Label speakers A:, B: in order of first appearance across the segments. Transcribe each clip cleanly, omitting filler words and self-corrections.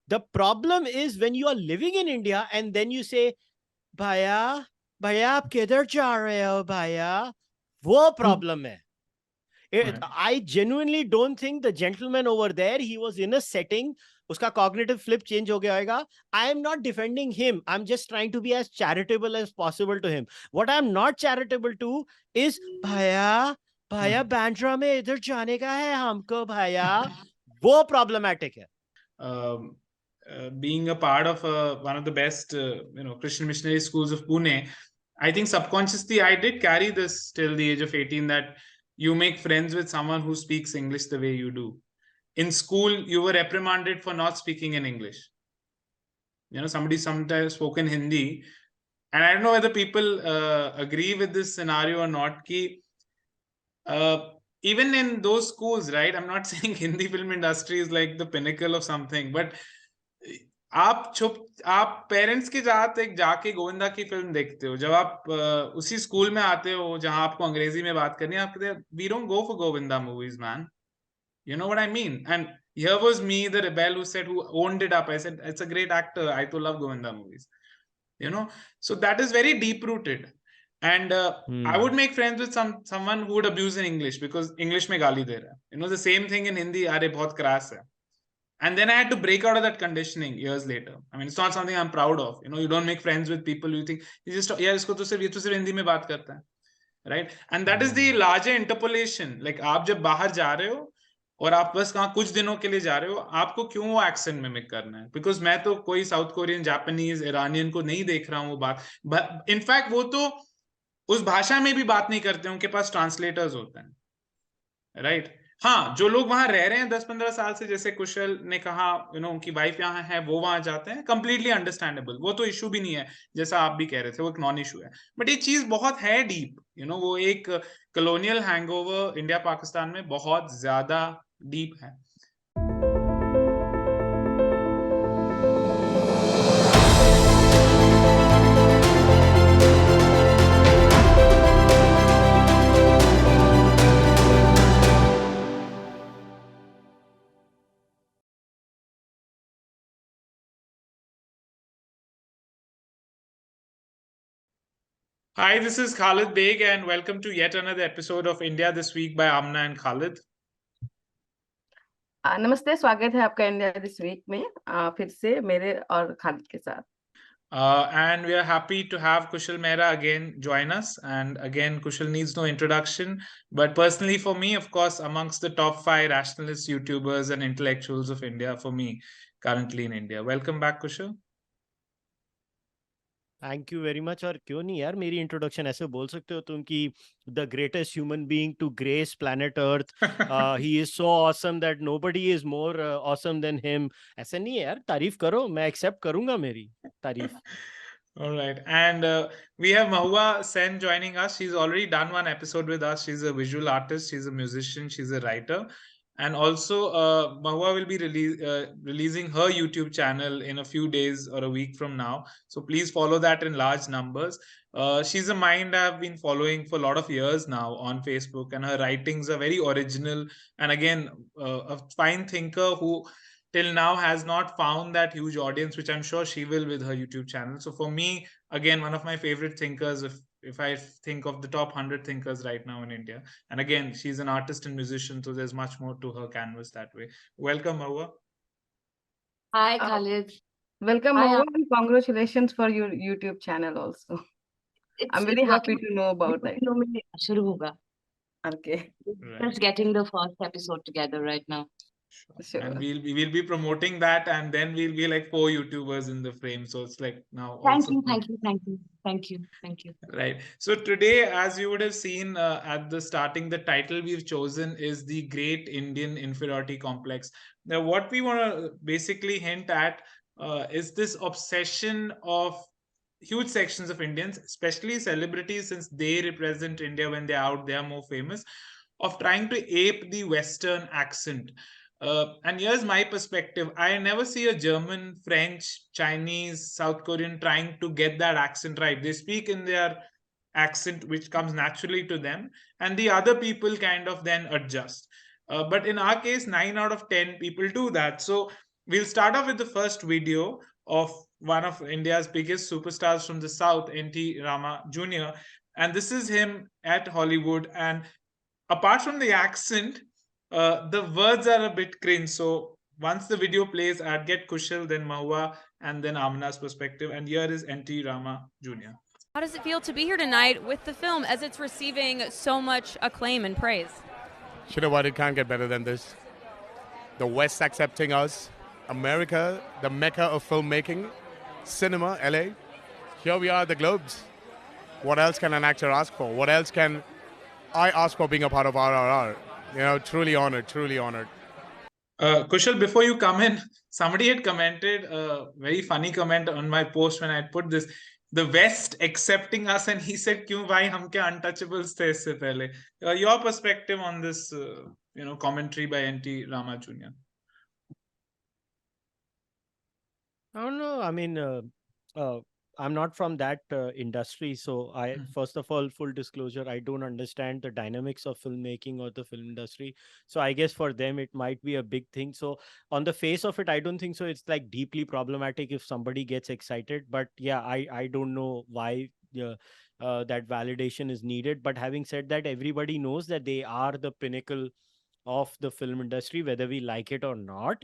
A: The problem is when you are living in India and then you say, Bhaiya, Bhaiya, aap kidhar ja rahe ho, Bhaiya? Wo problem hai. I genuinely don't think the gentleman over there, he was in a setting, uska cognitive flip change ho gaya hoga. I am not defending him. I'm just trying to be as charitable as possible to him. What I'm not charitable to is, Bhaiya, Bandra mein idhar jaane ka hai humko, Bhaiya. Wo problematic hai.
B: Being a part of one of the best Christian missionary schools of Pune, I think subconsciously I did carry this till the age of 18, that you make friends with someone who speaks English the way you do. In school, you were reprimanded for not speaking in English. Somebody sometimes spoke in Hindi, and I don't know whether people agree with this scenario or not. Even in those schools, right? I'm not saying Hindi film industry is like the pinnacle of something, but आप parents के साथ एक जाके गोविंदा की film देखते हो, जब आप उसी स्कूल में आते हो जहां आपको अंग्रेजी में बात करनी है, आप कहते हैं we don't go for Govinda movies man, you know what I mean? And here was me, the rebel who owned it up. I said, it's a great actor, I too love Govinda movies, so that is very deep rooted. And I would make friends with someone who would abuse in English because English mein gali de raha. The same thing in Hindi, are bahut crass hai. And then I had to break out of that conditioning years later. I mean, it's not something I'm proud of. You don't make friends with people you think you just, yeah, isko to sirf Hindi mein baat karta hai, right? And that is the larger interpolation. Like, आप जब बाहर जा रहे हो और आप बस कहाँ कुछ दिनों के लिए जा रहे हो, आपको क्यों वो एक्सेंट मिमिक करना है? बिकॉज मैं तो कोई साउथ कोरियन, जापानीज, ईरानियन को नहीं देख रहा हूँ वो बात. इनफैक्ट वो तो उस भाषा में भी बात नहीं करते, उनके पास ट्रांसलेटर्स होते हैं, राइट? हाँ, जो लोग वहां रह रहे हैं 10-15 साल से, जैसे कुशल ने कहा, उनकी वाइफ यहाँ है, वो वहां जाते हैं, कंप्लीटली अंडरस्टैंडेबल, वो तो इशू भी नहीं है, जैसा आप भी कह रहे थे, वो एक नॉन इशू है. बट ये चीज बहुत है डीप, वो एक कॉलोनियल हैंगओवर इंडिया पाकिस्तान में बहुत ज्यादा डीप है. Hi, this is Khalid Beg and welcome to yet another episode of India This Week by Amna and Khalid.
C: नमस्ते, स्वागत है आपका इंडिया दिस वीक में फिर से मेरे और खालिद के साथ.
B: And we are happy to have Kushal Mehra again join us. And again, Kushal needs no introduction. But personally for me, of course, amongst the top 5 rationalist YouTubers and intellectuals of India, for me, currently in India. Welcome back, Kushal.
A: Thank you very much. और क्यों नहीं यार, मेरी introduction ऐसे बोल सकते हो तुम कि the greatest human being to grace planet Earth, he is so awesome that nobody is more awesome than him. ऐसे नहीं है यार, तारीफ करो, मैं एक्सेप्ट करूंगा मेरी तारीफ.
B: All right. And we have Mahua Sen joining us. She's already done one episode with us. She's a visual artist, she's a musician, she's a writer. And also, Mahua will be releasing her YouTube channel in a few days or a week from now. So please follow that in large numbers. She's a mind I've been following for a lot of years now on Facebook, and her writings are very original. And again, a fine thinker who till now has not found that huge audience, which I'm sure she will with her YouTube channel. So for me, again, one of my favorite thinkers, if I think of the top 100 thinkers right now in India. And again, she's an artist and musician, so there's much more to her canvas that way. Welcome, Mahua.
D: Hi, Khalid.
C: Welcome, Mahua, and congratulations for your YouTube channel also. I'm very happy to know about that. Okay.
D: Just getting the first episode together right now.
C: Sure.
B: And we'll be promoting that, and then we'll be like 4 YouTubers in the frame. So it's like now.
D: Thank you.
B: Right. So today, as you would have seen at the starting, the title we've chosen is The Great Indian Inferiority Complex. Now, what we want to basically hint at is this obsession of huge sections of Indians, especially celebrities, since they represent India when they're out, they are more famous, of trying to ape the Western accent. And here's my perspective. I never see a German, French, Chinese, South Korean trying to get that accent right. They speak in their accent, which comes naturally to them, and the other people kind of then adjust. But in our case, 9 out of 10 people do that. So we'll start off with the first video of one of India's biggest superstars from the South, N.T. Rama Jr. And this is him at Hollywood. And apart from the accent, the words are a bit cringe. So once the video plays, I'd get Kushal, then Mahua, and then Amina's perspective. And here is N.T. Rama Jr.
E: How does it feel to be here tonight with the film as it's receiving so much acclaim and praise?
F: You know what? It can't get better than this. The West accepting us, America, the mecca of filmmaking, cinema, LA. Here we are at the Globes. What else can an actor ask for? What else can I ask for being a part of RRR? You know, truly honored, truly honored.
B: Kushal, before you come in, somebody had commented a very funny comment on my post when I put this. The West accepting us, and he said, "Kyun bhai, hum kya untouchables the isse pehle?" Your perspective on this, commentary by N.T. Rama Jr.
A: I don't know. I mean, I'm not from that industry. So first of all, full disclosure, I don't understand the dynamics of filmmaking or the film industry. So I guess for them, it might be a big thing. So on the face of it, I don't think so. It's like deeply problematic if somebody gets excited. But yeah, I don't know why that validation is needed. But having said that, everybody knows that they are the pinnacle of the film industry, whether we like it or not.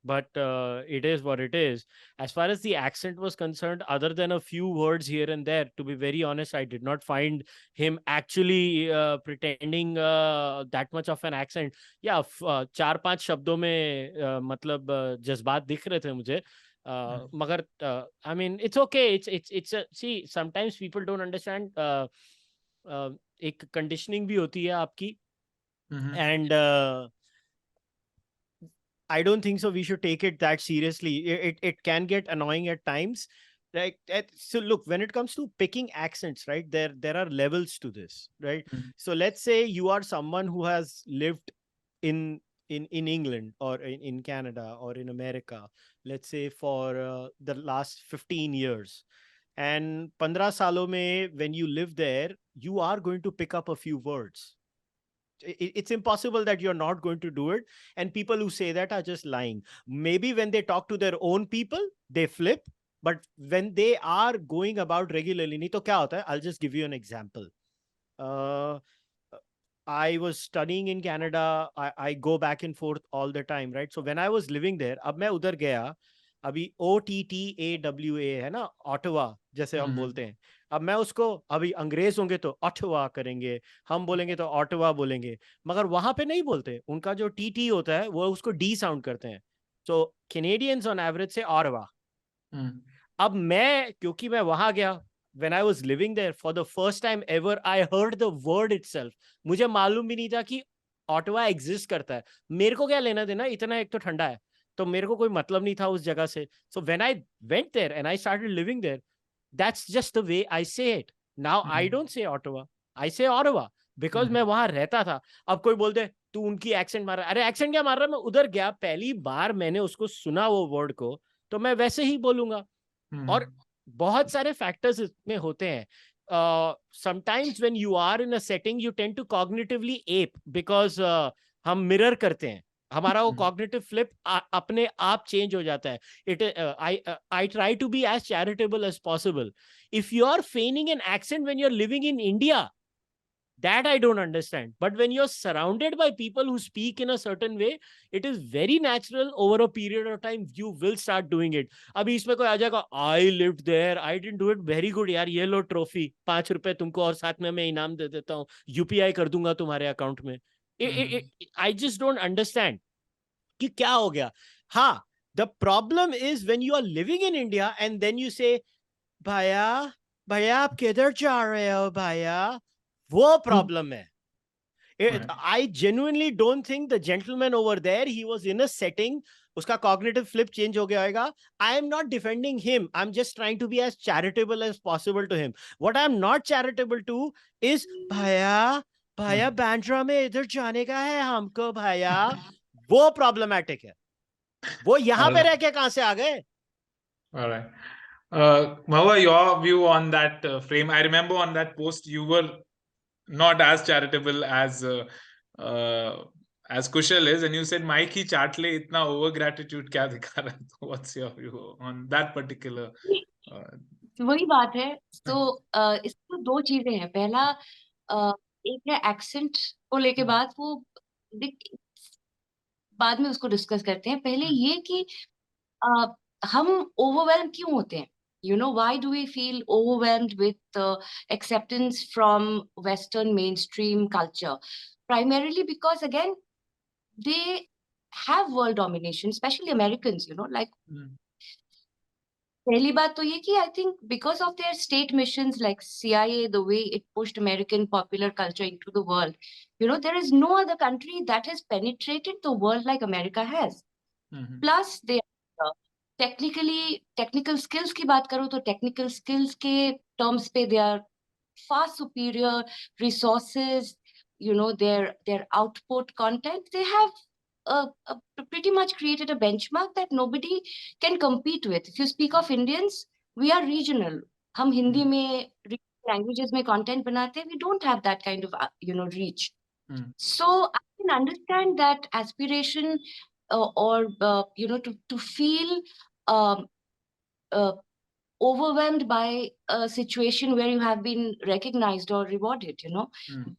A: But it is what it is. As far as the accent was concerned, other than a few words here and there, to be very honest, I did not find him actually pretending that much of an accent. Yeah, 4-5 शब्दों में मतलब जज्बात दिख रहे थे मुझे. मगर I mean, it's okay. It's see, sometimes people don't understand. एक conditioning भी होती है आपकी, and I don't think so we should take it that seriously. It can get annoying at times. So look, when it comes to picking accents, right, there are levels to this, right? So let's say you are someone who has lived in England or in Canada or in America, let's say for the last 15 years. And 15 सालों में, when you live there, you are going to pick up a few words. It's impossible that you're not going to do it. And people who say that are just lying. Maybe when they talk to their own people, they flip. But when they are going about regularly, नहीं तो क्या होता है? I'll just give you an example. I was studying in Canada. I go back and forth all the time, right? So when I was living there, अब मैं उधर गया, अभी OTTAWA है ना, Ottawa जैसे हम बोलते हैं. अब मैं उसको, अभी अंग्रेज होंगे तो ऑटवा करेंगे, हम बोलेंगे तो ऑटवा बोलेंगे, मगर वहां पे नहीं बोलते. उनका जो टी होता है वो उसको डी साउंड करते हैं. सो कैनेडियंस ऑन एवरेज से ऑरवा. अब मैं, क्योंकि मैं वहां गया, when I was living there, for the first time ever I heard the word itself. मुझे मालूम भी नहीं था कि ऑटवा एग्जिस्ट करता है. मेरे को क्या लेना देना, इतना एक तो ठंडा है, तो मेरे को कोई मतलब नहीं था उस जगह से. So when I went there and I started living there, that's just the way I say it. Now I don't say Ottawa, I say Ottawa, because मैं वहां रहता था. अब कोई बोलते तू उनकी एक्सेंट मार रहा है. अरे एक्सेंट क्या मार रहा है? मैं उधर गया, पहली बार मैंने उसको सुना वो वर्ड को, तो मैं वैसे ही बोलूंगा. और बहुत सारे फैक्टर्स इसमें होते हैं. Sometimes when you are in a setting, you tend to cognitively ape, because हम मिरर करते हैं. हमारा वो कॉग्निटिव फ्लिप अपने आप चेंज हो जाता है. I try to be as charitable as possible. If you are feigning an accent when you're living in India, that I don't understand. But when you're surrounded by people who speak in a certain way, it is very natural. Over a period of time, you will start doing it. अभी इसमें कोई आ जाएगा, I lived there, I didn't do it, very good यार, ये लो trophy, 5 रुपए तुमको और साथ में मैं इनाम दे देता हूँ, UPI कर दूंगा तुम्हारे अकाउंट में. I just don't understand कि क्या हो गया. हाँ, the problem is when you are living in India and then you say, भैया आप किधर जा रहे हो भैया, वो problem है. I genuinely don't think the gentleman over there, he was in a setting, उसका cognitive flip change हो गया होगा. I am not defending him. I'm just trying to be as charitable as possible to him. What I'm not charitable to is, भैया बैंड्रा में इधर जाने का है हमको भैया, वो problematic है. वो यहाँ पे रह के कहाँ से आ गए?
B: All right. Mahua, your view on that frame. I remember on that post you were not as charitable as as Kushal is, and you said Mike ही चाट ले इतना over gratitude क्या दिखा रहा है? So what's your view on that particular?
D: वही बात है. तो इसमें दो चीजें हैं. पहला एक है एक्सेंट को लेके बात, वो बाद में उसको डिस्कस करते हैं. पहले ये कि हम ओवरवेल्म क्यों होते हैं. Why do we feel overwhelmed with acceptance from Western mainstream culture? Primarily because, again, they have world domination, especially Americans, like पहली बात तो ये कि I think because of their state missions like CIA, the way it pushed American popular culture into the world, there is no other country that has penetrated the world like America has. Plus, they technical skills की बात करो तो technical skills के terms पे they are far superior. Resources, their output content, they have pretty much created a benchmark that nobody can compete with. If you speak of Indians, we are regional. हम हिंदी में languages में content बनाते हैं. We don't have that kind of reach. So I can understand that aspiration or to feel overwhelmed by a situation where you have been recognized or rewarded,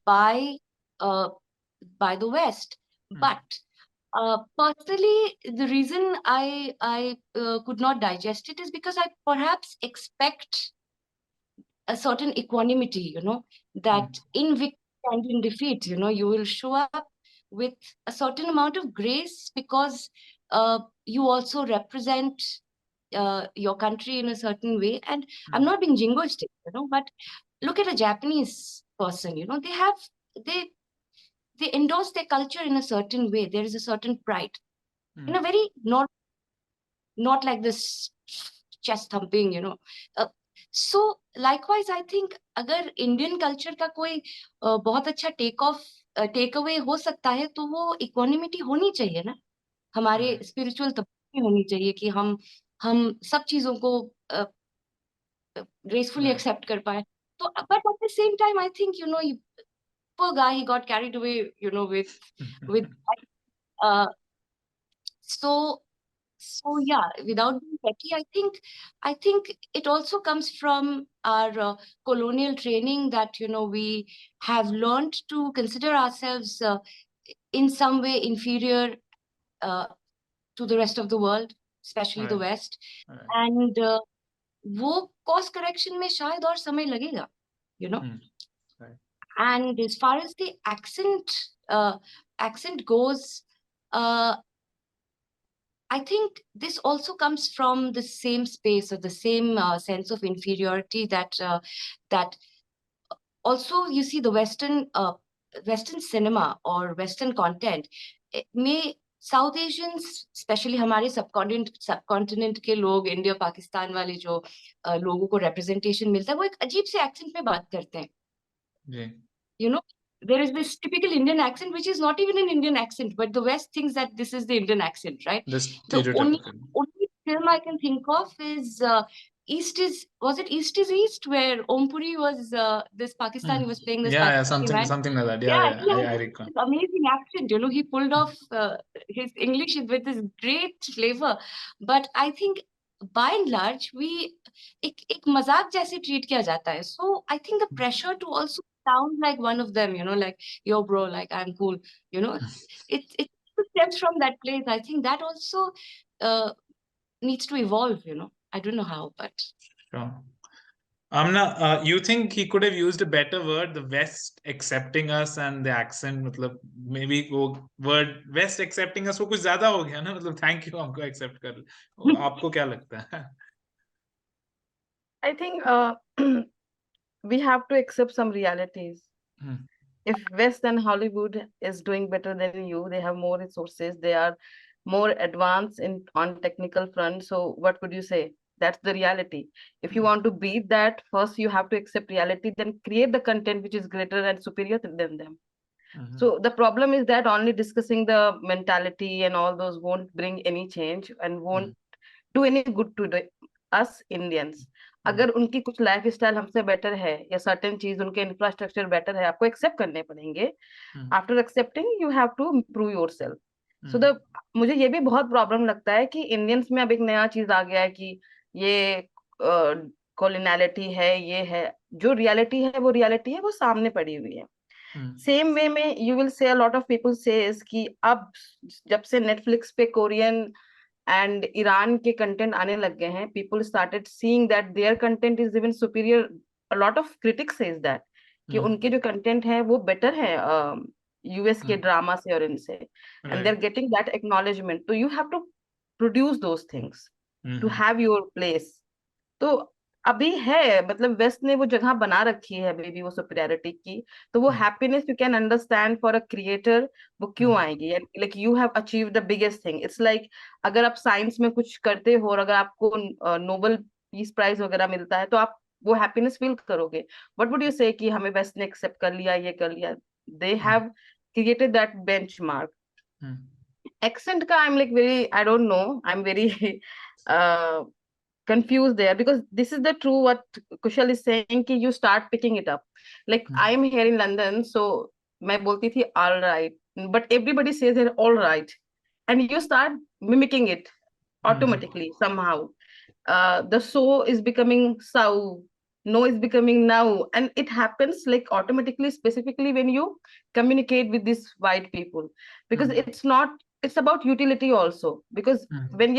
D: by the West. But personally, the reason I could not digest it is because I perhaps expect a certain equanimity, that in victory and in defeat, you will show up with a certain amount of grace because you also represent your country in a certain way. And I'm not being jingoistic, but look at a Japanese person, they endorse their culture in a certain way. There is a certain pride in a very not like this chest thumping, so likewise, I think अगर Indian culture का कोई बहुत अच्छा take away हो सकता है, तो वो equanimity होनी चाहिए ना. हमारे spiritual तबके होनी चाहिए कि हम सब चीजों को gracefully accept कर पाए. तो but at the same time, I think poor guy, he got carried away, with so yeah, without being petty, I think it also comes from our colonial training that we have learned to consider ourselves in some way inferior to the rest of the world, especially the West. And वो course correction में शायद और समय लगेगा, And as far as the accent goes, I think this also comes from the same space or the same sense of inferiority that also you see the Western cinema or Western content. May South Asians, especially हमारे subcontinent के लोग, India, Pakistan वाले जो लोगों को representation मिलता है, वो एक अजीब से accent में बात करते हैं. There is this typical Indian accent, which is not even an Indian accent, but the West thinks that this is the Indian accent, right? The only film I can think of is East is East, where Om Puri was this Pakistani was playing this Pakistani
B: something like that. I recall.
D: Amazing accent, he pulled off his English with this great flavor. But I think by and large, we एक मजाक जैसे treat किया जाता है. So I think the pressure to also sound like one of them, like, yo bro, like I'm cool, it stems from that place. I think that also needs to evolve, I don't know how, but
B: sure. Amna, you think he could have used a better word, the West accepting us and the accent, मतलब maybe वो word West accepting us वो कुछ ज़्यादा हो गया ना, मतलब thank you हमको accept कर, आपको क्या लगता है?
C: I think we have to accept some realities. If West and Hollywood is doing better than you, they have more resources, they are more advanced on technical front. So what could you say? That's the reality. If you want to beat that, first you have to accept reality, then create the content which is greater and superior than them. So the problem is that only discussing the mentality and all those won't bring any change and won't do any good to us Indians. अगर उनकी कुछ life style हमसे better है या certain चीज उनके infrastructure better है, आपको एक्सेप्ट करने पड़ेंगे. After accepting you have to improve yourself. So the मुझे ये भी बहुत प्रॉब्लम लगता है कि इंडियंस में अब एक नया चीज आ गया है कि ये कॉलोनियलिटी है, ये है. जो रियलिटी है वो रियलिटी है, वो सामने पड़ी हुई है. सेम वे में you will say a lot of people says कि अब जब से नेटफ्लिक्स पे कोरियन एंड ईरान के कंटेंट आने लग गए हैं, people started seeing that their content is even superior. A lot of critics says that कि उनके जो कंटेंट है वो बेटर है यूएस के ड्रामा से और इनसे, and they are getting that acknowledgement. तो you have to produce those things to have your place. तो अभी है, मतलब वेस्ट ने वो जगह बना रखी है अभी भी वो सुपीरियरिटी की. तो वो happiness you can understand for a creator, वो क्यों आएगी. Like you have achieve the biggest thing. It's like अगर आप साइंस में कुछ करते हो और अगर आपको नोबेल पीस प्राइज वगैरह मिलता है तो आप वो हैप्पीनेस फील करोगे. व्हाट वुड यू से कि हमें वेस्ट ने एक्सेप्ट कर लिया, ये कर लिया. They have created that benchmark. Accent का I am like very, I don't know, I am very confused there, because this is the true what Kushal is saying कि you start picking it up. Like I am here in London, so मैं बोलती थी all right, but everybody says it all right, and you start mimicking it automatically somehow. The so is becoming so, no is becoming now, and it happens like automatically, specifically when you communicate with these white people, because it's about utility also, because when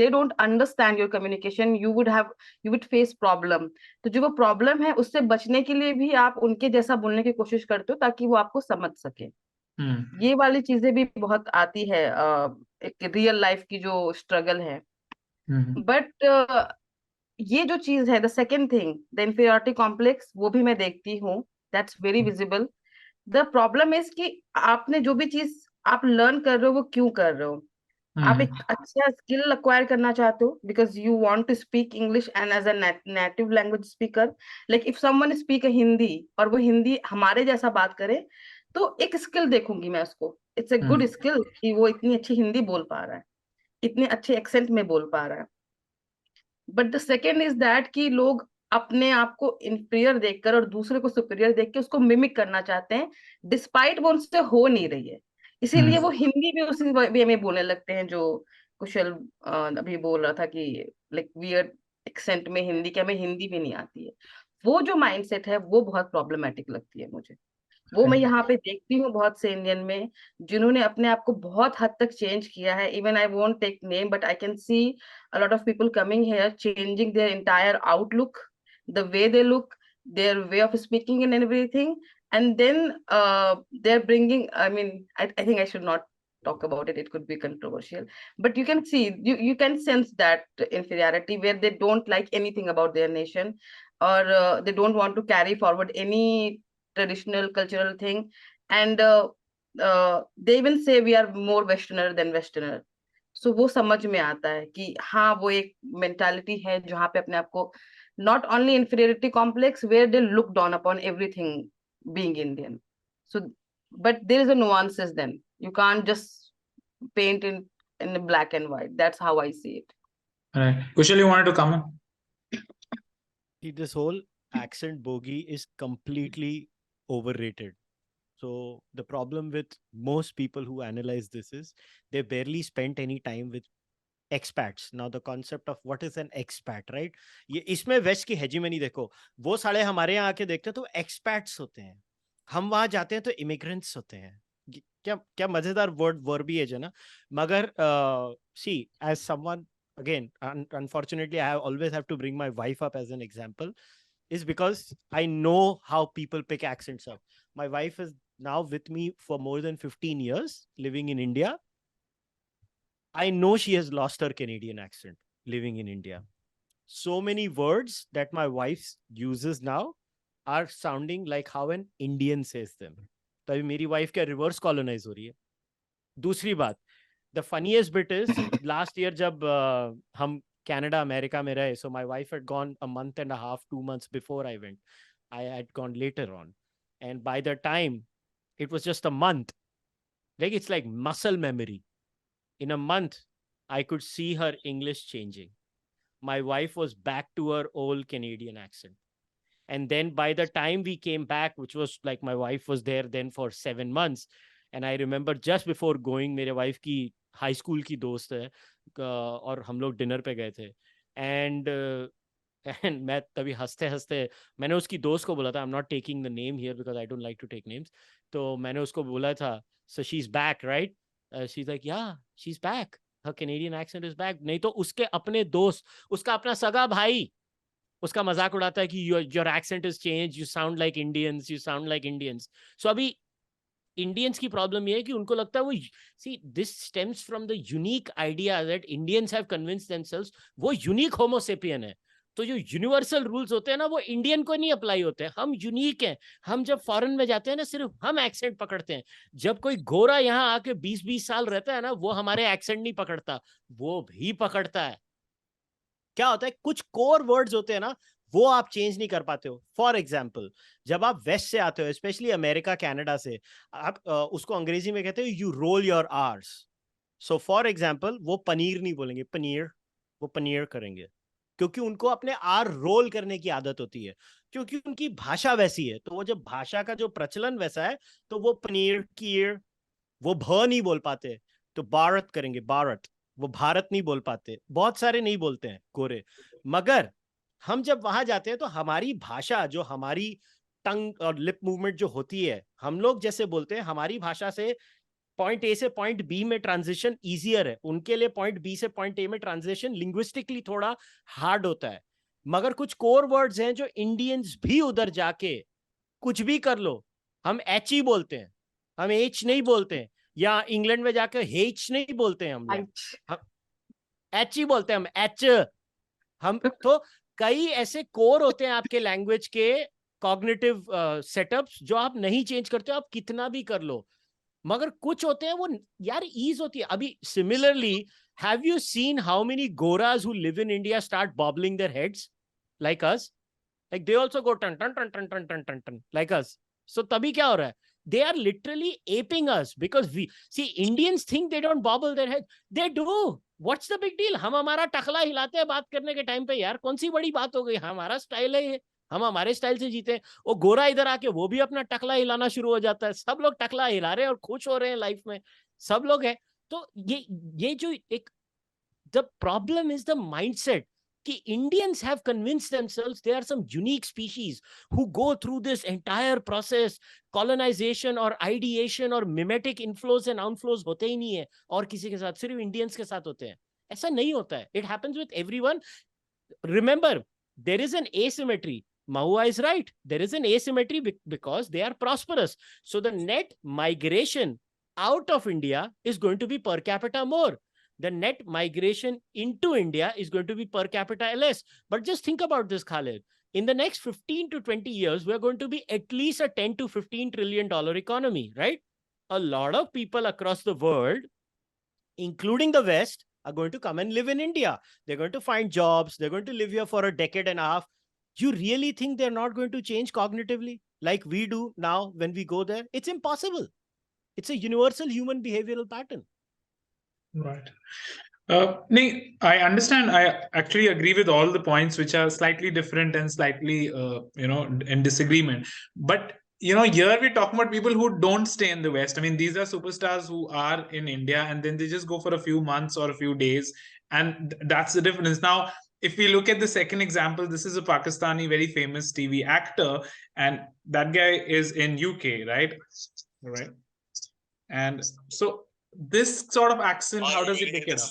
C: they don't understand your communication, you would face problem. तो जो वो problem है उससे बचने के लिए भी आप उनके जैसा बोलने की कोशिश करते हो ताकि वो आपको समझ सके. ये वाली चीजें भी बहुत आती है एक रियल लाइफ की जो स्ट्रगल है. बट ये जो चीज है, the second thing, the inferiority complex, वो भी मैं देखती हूँ. That's very visible. The problem is कि आपने जो भी चीज आप लर्न कर रहे हो वो क्यों कर रहे हो. आप एक अच्छा स्किल अक्वायर करना चाहते हो because you want to speak English and as a native language speaker. Like if someone speak Hindi और वो हिंदी हमारे जैसा बात करे, तो एक स्किल देखूंगी मैं उसको. इट्स ए गुड स्किल कि वो इतनी अच्छी हिंदी बोल पा रहा है, इतने अच्छे एक्सेंट में बोल पा रहा है. But the second is that कि लोग अपने आप को इंफीरियर देखकर और दूसरे को सुपीरियर देख के उसको मिमिक करना चाहते हैं, डिस्पाइट वो उनसे हो नहीं रही है. इसीलिए वो हिंदी भी उसी वे में बोलने लगते हैं जो कुशल अभी बोल रहा था कि लाइक वियर्ड एक्सेंट में हिंदी, कि हमें हिंदी भी नहीं आती है. वो जो माइंडसेट है वो बहुत प्रॉब्लमेटिक लगती है मुझे. वो मैं यहाँ पे देखती हूँ बहुत से इंडियन में जिन्होंने अपने आप को बहुत हद तक चेंज किया है. Even I won't take name, but I can see a lot of people coming here changing their entire outlook, the way they look, their way of speaking and everything. And then they're bringing, I mean, I think I should not talk about it, it could be controversial, but you can see, you can sense that inferiority where they don't like anything about their nation, or they don't want to carry forward any traditional cultural thing. And they even say we are more westerner than westerner. सो वो समझ में आता है कि हाँ वो एक mentality है जहाँ पे अपने आप को not only inferiority complex where they look down upon everything being Indian. So but there is a nuances, then you can't just paint in black and white. That's how I see it.
B: All right, Kushal, you wanted to come in?
A: See, this whole accent bogey is completely overrated. So the problem with most people who analyze this is they barely spent any time with expats. Now the concept of what is an expat, right? ये इसमें waste की hegemony देखो. वो साले हमारे यहाँ आके देखते हैं तो expats होते हैं, हम वहां जाते हैं तो immigrants होते हैं. क्या क्या मजेदार वर्बिएज है ना. मगर see, as someone, again, unfortunately I always have to bring my wife up as an example, is because I know how people pick accents up. My wife is now with me for more than 15 years living in India. I know she has lost her Canadian accent living in India. So many words that my wife uses now are sounding like how an Indian says them. तो अभी मेरी wife क्या reverse colonise हो रही है. दूसरी बात, the funniest bit is last year जब हम कनाडा अमेरिका में रहे, so my wife had gone a month and a half, 2 months before I went. I had gone later on, and by the time it was just a month, like it's like muscle memory. In a month I could see her English changing. my wife was back to her old Canadian accent. And then by the time we came back, which was like my wife was there then for 7 months, and I remember just before going, मेरे wife की high school की दोस्त है और हम लोग dinner पे गए थे, and मैं तभी हंसते हंसते मैंने उसकी दोस्त को बोला था, I'm not taking the name here because I don't like to take names, तो मैंने उसको बोला था, so she's back, right? She's like, yeah, she's back, her Canadian accent is back. नहीं तो उसके अपने दोस्त, उसका अपना सगा भाई उसका मजाक उड़ाता है कि your accent is changed, you sound like Indians, you sound like Indians. So अभी इंडियंस की प्रॉब्लम ये है कि उनको लगता है वो, see, this stems from the unique idea that Indians have convinced themselves वो यूनिक होमोसेपियन है. तो जो यूनिवर्सल रूल्स होते हैं ना, वो इंडियन को नहीं अप्लाई होते हैं. हम यूनिक हैं. हम जब फॉरेन में जाते हैं ना, सिर्फ हम एक्सेंट पकड़ते हैं. जब कोई गोरा यहाँ आके 20-20 साल रहता है ना, वो हमारे एक्सेंट नहीं पकड़ता, वो भी पकड़ता है. क्या होता है, कुछ कोर वर्ड्स होते हैं ना, वो आप चेंज नहीं कर पाते हो. फॉर एग्जाम्पल, जब आप वेस्ट से आते हो, स्पेशली अमेरिका कनाडा से, आप उसको अंग्रेजी में कहते हो you roll your arse. So for example, वो पनीर नहीं बोलेंगे, पनीर, वो पनीर करेंगे, क्योंकि उनको अपने आर रोल करने की आदत होती है, क्योंकि उनकी भाषा वैसी है. तो वो जब भाषा का जो प्रचलन वैसा है, तो वो पनीर कीर, वो भ नहीं बोल पाते, तो भारत करेंगे, भारत. वो भारत नहीं बोल पाते, बहुत सारे नहीं बोलते हैं गोरे. मगर हम जब वहां जाते हैं तो हमारी भाषा, जो हमारी टंग और लिप मूवमेंट जो होती है, हम लोग जैसे बोलते हैं, हमारी भाषा से पॉइंट ए से पॉइंट बी में ट्रांजिशन इजियर है. उनके लिए पॉइंट बी से पॉइंट ए में ट्रांजिशन लिंग्विस्टिकली थोड़ा हार्ड होता है. मगर कुछ कोर वर्ड्स हैं जो इंडियंस भी उधर जाके कुछ भी कर लो, हम एच ही बोलते हैं, हम एच नहीं बोलते हैं. या इंग्लैंड में जाकर हेच नहीं बोलते हैं, हम लोग एच ही बोलते हैं, हम एच. हम तो कई ऐसे कोर होते हैं आपके लैंग्वेज के कॉग्निटिव सेटअप्स जो आप नहीं चेंज करते हो, आप कितना भी कर लो. मगर कुछ होते हैं वो यार ईज होती है. अभी similarly, have you seen how many गोरास who live in India start bobbling their heads like us? Like they also go टन टन टन टन टन टन टन टन like us. So तभी क्या हो रहा है? They are literally aping us because we see Indians think they don't bobble their head. They do. What's the big deal? हम हमारा टकला हिलाते हैं बात करने के टाइम पे. यार कौन सी बड़ी बात हो गई? हमारा स्टाइल है ये, हम हमारे स्टाइल से जीते हैं. वो गोरा इधर आके वो भी अपना टकला हिलाना शुरू हो जाता है. सब लोग टकला हिला रहे हैं और खुश हो रहे हैं लाइफ में, सब लोग हैं. तो ये जो एक, the problem is the mindset कि Indians have convinced themselves they are some unique species who go through this entire process. Colonization और ideation और mimetic inflows and outflows होते ही नहीं है और किसी के साथ, सिर्फ Indians के साथ होते हैं. ऐसा नहीं होता है. It happens with everyone. Remember, there is an asymmetry. Mahua is right. There is an asymmetry because they are prosperous. So the net migration out of India is going to be per capita more. The net migration into India is going to be per capita less. But just think about this, Khalid. In the next 15 to 20 years, we're going to be at least a 10 to 15 trillion dollar economy, right? A lot of people across the world, including the West, are going to come and live in India. They're going to find jobs. They're going to live here for a decade and a half. You really think they're not going to change cognitively like we do now when we go there? It's impossible. It's a universal human behavioral pattern.
B: Right. I understand. I actually agree with all the points, which are slightly different and slightly, in disagreement. But, here we're talking about people who don't stay in the West. I mean, these are superstars who are in India and then they just go for a few months or a few days. And that's the difference. Now, if we look at the second example, this is a Pakistani, very famous TV actor. And that guy is in UK, right? Right. And so this sort of accent, how does it pick it up?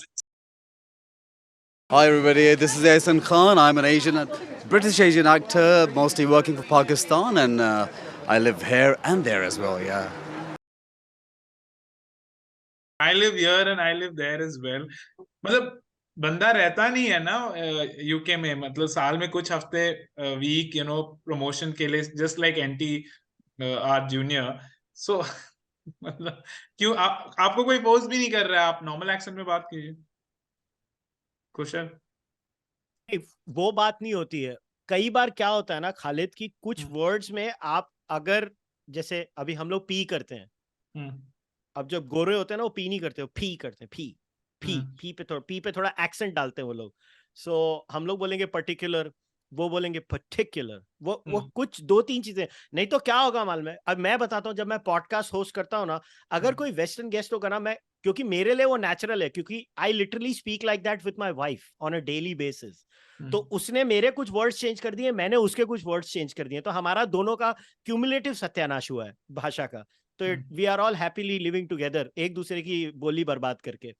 G: Hi everybody, this is Ehsan Khan. I'm an British Asian actor, mostly working for Pakistan, and I live here and there as well, yeah.
B: I live here and I live there as well. मतलब बंदा रहता नहीं है ना UK में, मतलब साल में कुछ हफ्ते वीक प्रमोशन के लिए, just like anti are junior. So मतलब क्यों आपको कोई पोज भी नहीं कर रहा है? आप नॉर्मल एक्सेंट में बात कीजिए कुशल.
A: वो बात नहीं होती है. कई बार क्या होता है ना खालिद, की कुछ वर्ड्स में आप अगर, जैसे अभी हम लोग पी करते हैं, अब जब गोरे होते हैं ना वो पी नहीं करते, वो फी करते हैं, फी. पी पे थोड़ा एक्सेंट डालते हैं वो लोग. सो हम लोग बोलेंगे पर्टिकुलर, वो बोलेंगे पर्टिकुलर. वो कुछ 2-3 चीजें. नहीं तो क्या होगा मालूम है, अब मैं बताता हूँ, जब मैं पॉडकास्ट होस्ट करता हूँ ना, अगर कोई वेस्टर्न गेस्ट होगा ना, मैं, क्योंकि मेरे लिए वो नेचुरल है, क्योंकि I literally speak like that with my wife on a daily basis. तो उसने मेरे कुछ वर्ड्स चेंज कर दिए, मैंने उसके कुछ वर्ड्स चेंज कर दिए, तो हमारा दोनों का क्यूमुलेटिव सत्यानाश हुआ है भाषा का. तो we are all happily living together, एक दूसरे की बोली बर्बाद करके.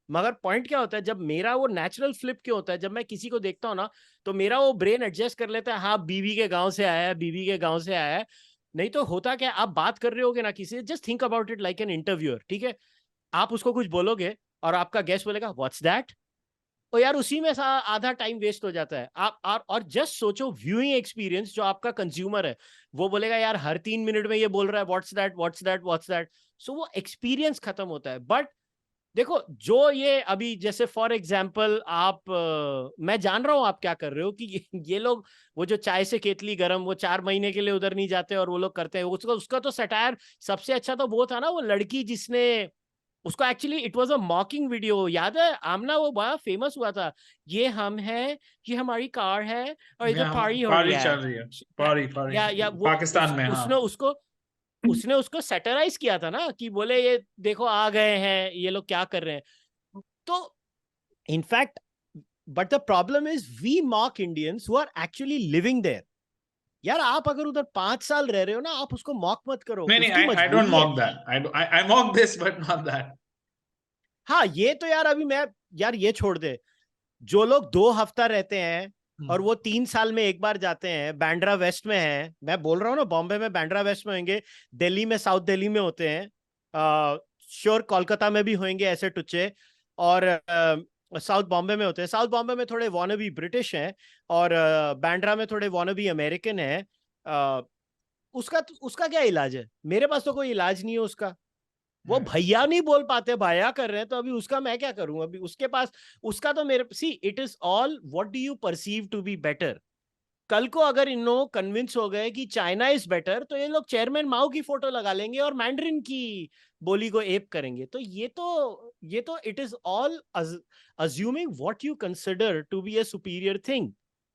A: मगर पॉइंट क्या होता है, जब मेरा वो नेचुरल फ्लिप क्यों होता है, जब मैं किसी को देखता हूँ ना, तो मेरा वो ब्रेन एडजस्ट कर लेता है, हाँ बीवी के गांव से आया है, बीवी के गांव से आया है. नहीं तो होता क्या, आप बात कर रहे होगे ना किसी से, just think about it like an interviewer. ठीक है, आप उसको कुछ बोलोगे और आपका गेस्ट बोलेगा व्हाट्स दैट. तो यार उसी में आधा टाइम वेस्ट हो जाता है. आप और जस्ट सोचो व्यूइंग एक्सपीरियंस, जो आपका कंज्यूमर है वो बोलेगा यार हर 3 मिनट में ये बोल रहा है what's that what's that what's that. So वो एक्सपीरियंस खत्म होता है. बट देखो, जो ये अभी जैसे फॉर एग्जाम्पल आप मैं जान रहा हूं आप क्या कर रहे हो, कि ये लोग वो जो चाय से केतली गरम, वो 4 महीने के लिए उधर नहीं जाते और वो लोग करते हैं उसका तो सटायर सबसे अच्छा तो वो था ना, वो लड़की जिसने उसको, actually it was a मॉकिंग video, याद है आमना, वो बड़ा फेमस हुआ था. ये हम हैं, ये हमारी कार है और इधर पारी हो रही
B: पारी
A: है.
B: चल रही है, पारी
A: या वो
B: पाकिस्तान में.
A: उसने उसको सैटराइज किया था ना, कि बोले ये देखो आ गए हैं ये लोग क्या कर रहे हैं. तो in fact, but the problem is we mock Indians who are actually living there. यार आप अगर उधर 5 साल रह रहे हो ना, आप उसको मॉक मत करो.
B: नहीं, I don't mock that, I mock this but not that.
A: हाँ ये तो यार अभी मैं, यार ये छोड़ दे, जो लोग 2 हफ्ता रहते हैं और वो 3 साल में एक बार जाते हैं, बांद्रा वेस्ट में है, मैं बोल रहा हूँ ना, बॉम्बे में बांद्रा वेस्ट में होंगे, दिल्ली में साउथ दिल्ली में होते हैं, श्योर कोलकाता में भी होंगे ऐसे टुच्चे, और साउथ बॉम्बे में होते हैं. साउथ बॉम्बे में थोड़े वॉनबी ब्रिटिश हैं और बांद्रा में थोड़े वॉनबी अमेरिकन हैं. उसका क्या इलाज है? मेरे पास तो कोई इलाज नहीं है उसका. वो भैया नहीं बोल पाते, भैया कर रहे हैं, तो अभी उसका मैं क्या करूं? अभी उसके पास उसका तो मेरे, see it is all what do you perceive to be better. कल को अगर इन लोग कन्विंस हो गए कि चाइना इज बेटर, तो ये लोग चेयरमैन माओ की फोटो लगा लेंगे और मैंड्रिन की बोली को एप करेंगे. तो ये तो it is all assuming what you consider to be a superior thing.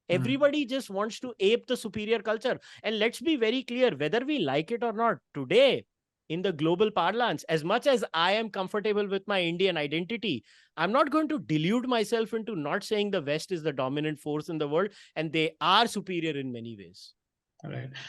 A: Everybody just wants to ape the superior culture. And let's be very clear, whether we like it or not, today, in the global parlance, as much as I am comfortable with my Indian identity, I'm not going to delude myself into not saying the West is the dominant force in the world, and they are superior in many ways.
B: Right.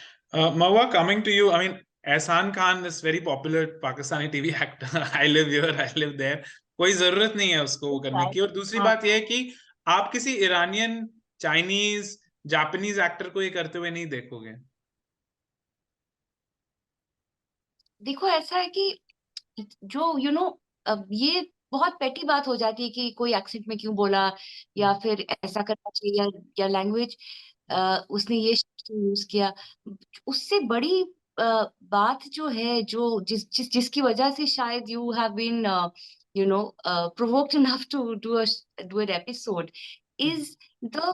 B: Mahua, coming to you, I mean, Ehsan Khan is very popular Pakistani TV actor. I live here, I live there. कोई जरूरत नहीं है उसको वो करने की. और दूसरी बात ये है कि आप किसी ईरानियन, चाइनीज, जापानीज एक्टर को ये करते हुए नहीं देखोगे.
D: देखो ऐसा है कि जो ये बहुत पेटी बात हो जाती है कि कोई एक्सेंट में क्यों बोला, या फिर ऐसा करना चाहिए, या लैंग्वेज उसने ये यूज किया. उससे बड़ी बात जो है, जो जिसकी वजह से शायद you have been provoked enough to do an episode, is the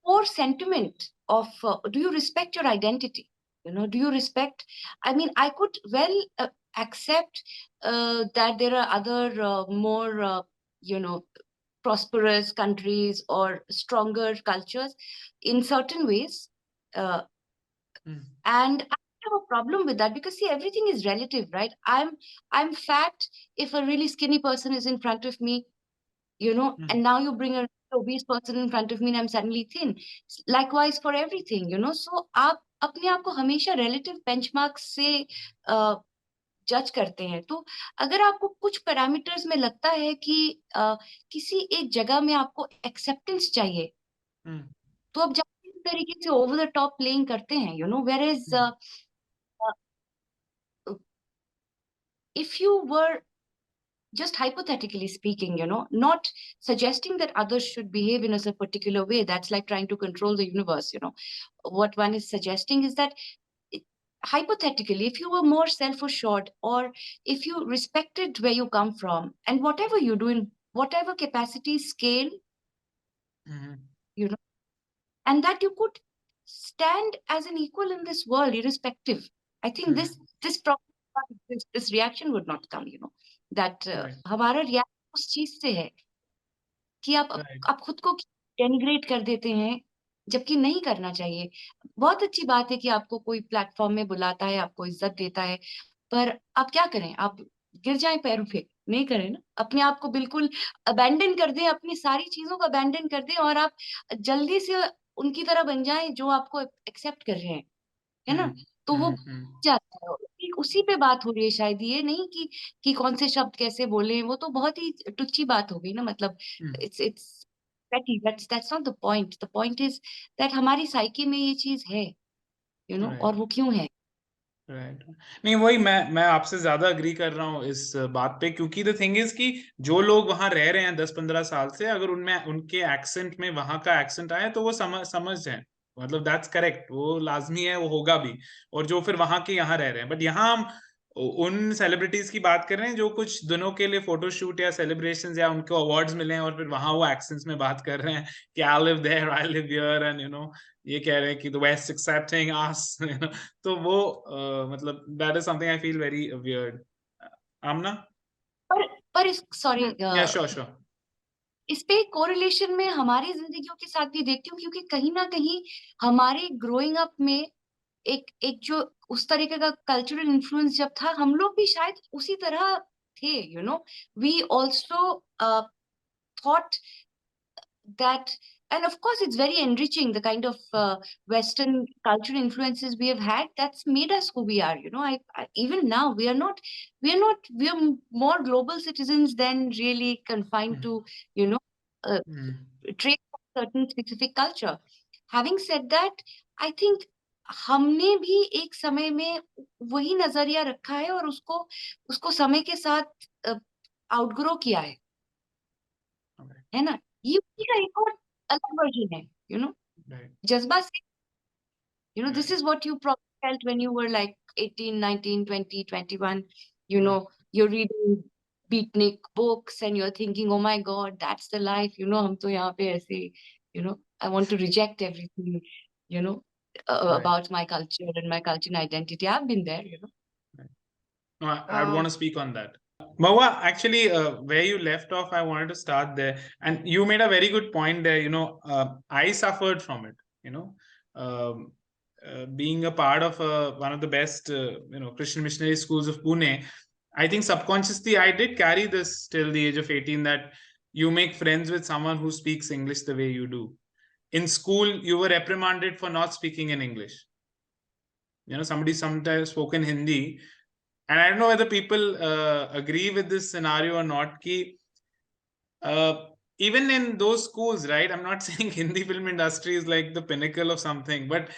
D: core sentiment of do you respect your identity? Do you respect? I mean, I could well accept that there are other more prosperous countries or stronger cultures in certain ways, and I have a problem with that, because see, everything is relative, right? I'm fat if a really skinny person is in front of me, and now you bring a obese person in front of me and I'm suddenly thin. Likewise for everything, so आप अपने आप को हमेशा relative benchmarks से जज करते हैं. तो अगर आपको कुछ पैरामीटर्स में लगता है कि किसी एक जगह में आपको एक्सेप्टेंस चाहिए, तो आप जाके इस तरीके से ओवर द टॉप प्लेइंग करते हैं, where is if you were just hypothetically speaking, not suggesting that others should behave in a particular way, that's like trying to control the universe. What one is suggesting is that hypothetically, if you were more self-assured, or if you respected where you come from, and whatever you do in whatever capacity, scale, and that you could stand as an equal in this world, irrespective, I think this problem, this reaction would not come, that हमारा reaction उस चीज से है कि
B: Right.
D: आप खुद को denigrate कर देते हैं, जबकि नहीं करना चाहिए। बहुत अच्छी बात है कि आपको कोई प्लेटफॉर्म में बुलाता है, आपको इज्जत देता है, पर आप क्या करें? आप गिर जाएं पैरों पे? नहीं करें ना, अपने आप को बिल्कुल अबैंडन कर दें, अपनी सारी चीजों को अबैंडन कर दें और आप जल्दी से उनकी तरह बन जाएं जो आपको एक्सेप्ट कर रहे हैं, है ना? तो वो जाता है, उसी पे बात हो रही है शायद, ये नहीं कि कौन से शब्द कैसे बोले, वो तो बहुत ही टुच्ची बात हो गई ना, मतलब it's petty. That's not the point. The point is that हमारी साइकी में ये चीज है,
B: Right.
D: और वो क्यों है?
B: राइट नहीं, वही मैं आपसे ज्यादा अग्री कर रहा हूँ इस बात पे, क्योंकि द थिंग इज कि जो लोग वहां रह रहे हैं 10-15 साल से, अगर उनमें उनके एक्सेंट में वहां का एक्सेंट आए तो वो समझ जाए, मतलब दैट्स करेक्ट, वो लाजमी है, वो होगा भी। और जो फिर वहां के यहाँ रह रहे हैं, बट यहाँ हम उन सेलिब्रिटीज की बात कर रहे हैं जो कुछ दिनों के लिए फोटोशूट या सेलिब्रेशन या उनको अवार्ड्स मिले हैं, और फिर वहां वो एक्सेंट्स में बात कर रहे हैं कि I live there, I live here, and ये कह रहे हैं कि द वेस्ट एक्सेप्टिंग अस, तो वो मतलब that is something I feel very weird. Aamna?
D: पर सॉरी,
B: या श्योर श्योर।
D: इस पे कोरिलेशन में हमारी जिंदगियों के साथ भी देखती हूँ, क्योंकि कहीं ना कहीं हमारे ग्रोइंग अप में एक जो उस तरीके का कल्चरल इन्फ्लुएंस जब था, हम लोग भी शायद उसी तरह थे, we also thought that, and of course it's very enriching, the kind of Western cultural influences we have had, that's made us who we are. Even now we are more global citizens than really confined to traits of certain specific culture. Having said that, I think हमने भी एक समय में वही नजरिया रखा है और उसको समय के साथ आउटग्रो किया है ना? ये उसी का एक और अलग वर्जन है, जज्बा से, this is what you probably felt when you were like 18, 19, 20, 21, you're reading beatnik books and you're thinking, oh my god, that's the life, हम तो यहाँ पे ऐसे, I want to reject everything, about my culture and my cultural identity. I've been there,
B: No, I'd want to speak on that. Mahua, actually, where you left off, I wanted to start there. And you made a very good point there. I suffered from it, being a part of one of the best, Christian missionary schools of Pune. I think subconsciously I did carry this till the age of 18, that you make friends with someone who speaks English the way you do. In school, you were reprimanded for not speaking in English. Somebody sometimes spoke in Hindi. And I don't know whether people agree with this scenario or not, ki, even in those schools, right? I'm not saying Hindi film industry is like the pinnacle of something, but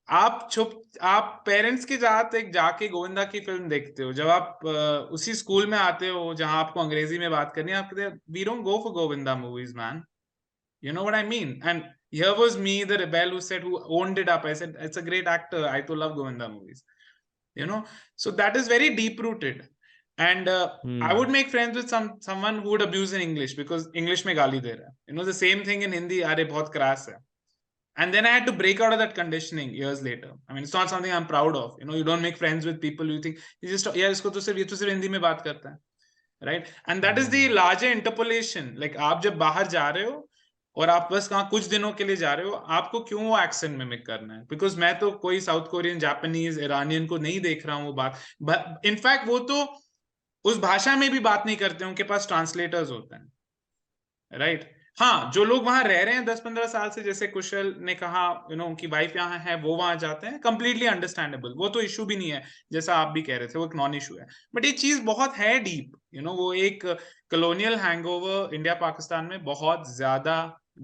B: आप parents के साथ एक जाके गोविंदा की film देखते हो, जब आप उसी स्कूल में आते हो जहां आपको अंग्रेजी में बात करनी है, आप कहते हैं we don't go for Govinda movies man, you know what I mean? And here was me, the rebel who owned it up. I said, it's a great actor, I too love Govinda movies, so that is very deep rooted. And I would make friends with someone who would abuse in English because English mein gali de raha, the same thing in Hindi, are bahut crass hai. And then I had to break out of that conditioning years later. I mean, it's not something I'm proud of. You don't make friends with people you think you just, yeah, isko to sirf Hindi mein baat karta hai, right? And that is the larger interpolation. Like aap jab bahar ja rahe ho और आप बस कहाँ कुछ दिनों के लिए जा रहे हो, आपको क्यों वो एक्सेंट मिमिक करना है? बिकॉज मैं तो कोई साउथ कोरियन, जापानीज, ईरानियन को नहीं देख रहा हूँ वो बात, इनफैक्ट वो तो उस भाषा में भी बात नहीं करते, उनके पास ट्रांसलेटर्स होते हैं, राइट? हाँ, जो लोग वहां रह रहे हैं 10-15 साल से, जैसे कुशल ने कहा, उनकी वाइफ यहाँ है, वो वहां जाते हैं, कंप्लीटली अंडरस्टैंडेबल, वो तो इशू भी नहीं है, जैसा आप भी कह रहे थे, वो एक नॉन इशू है। बट ये चीज बहुत है डीप, वो एक कॉलोनियल हैंगओवर इंडिया पाकिस्तान में बहुत ज्यादा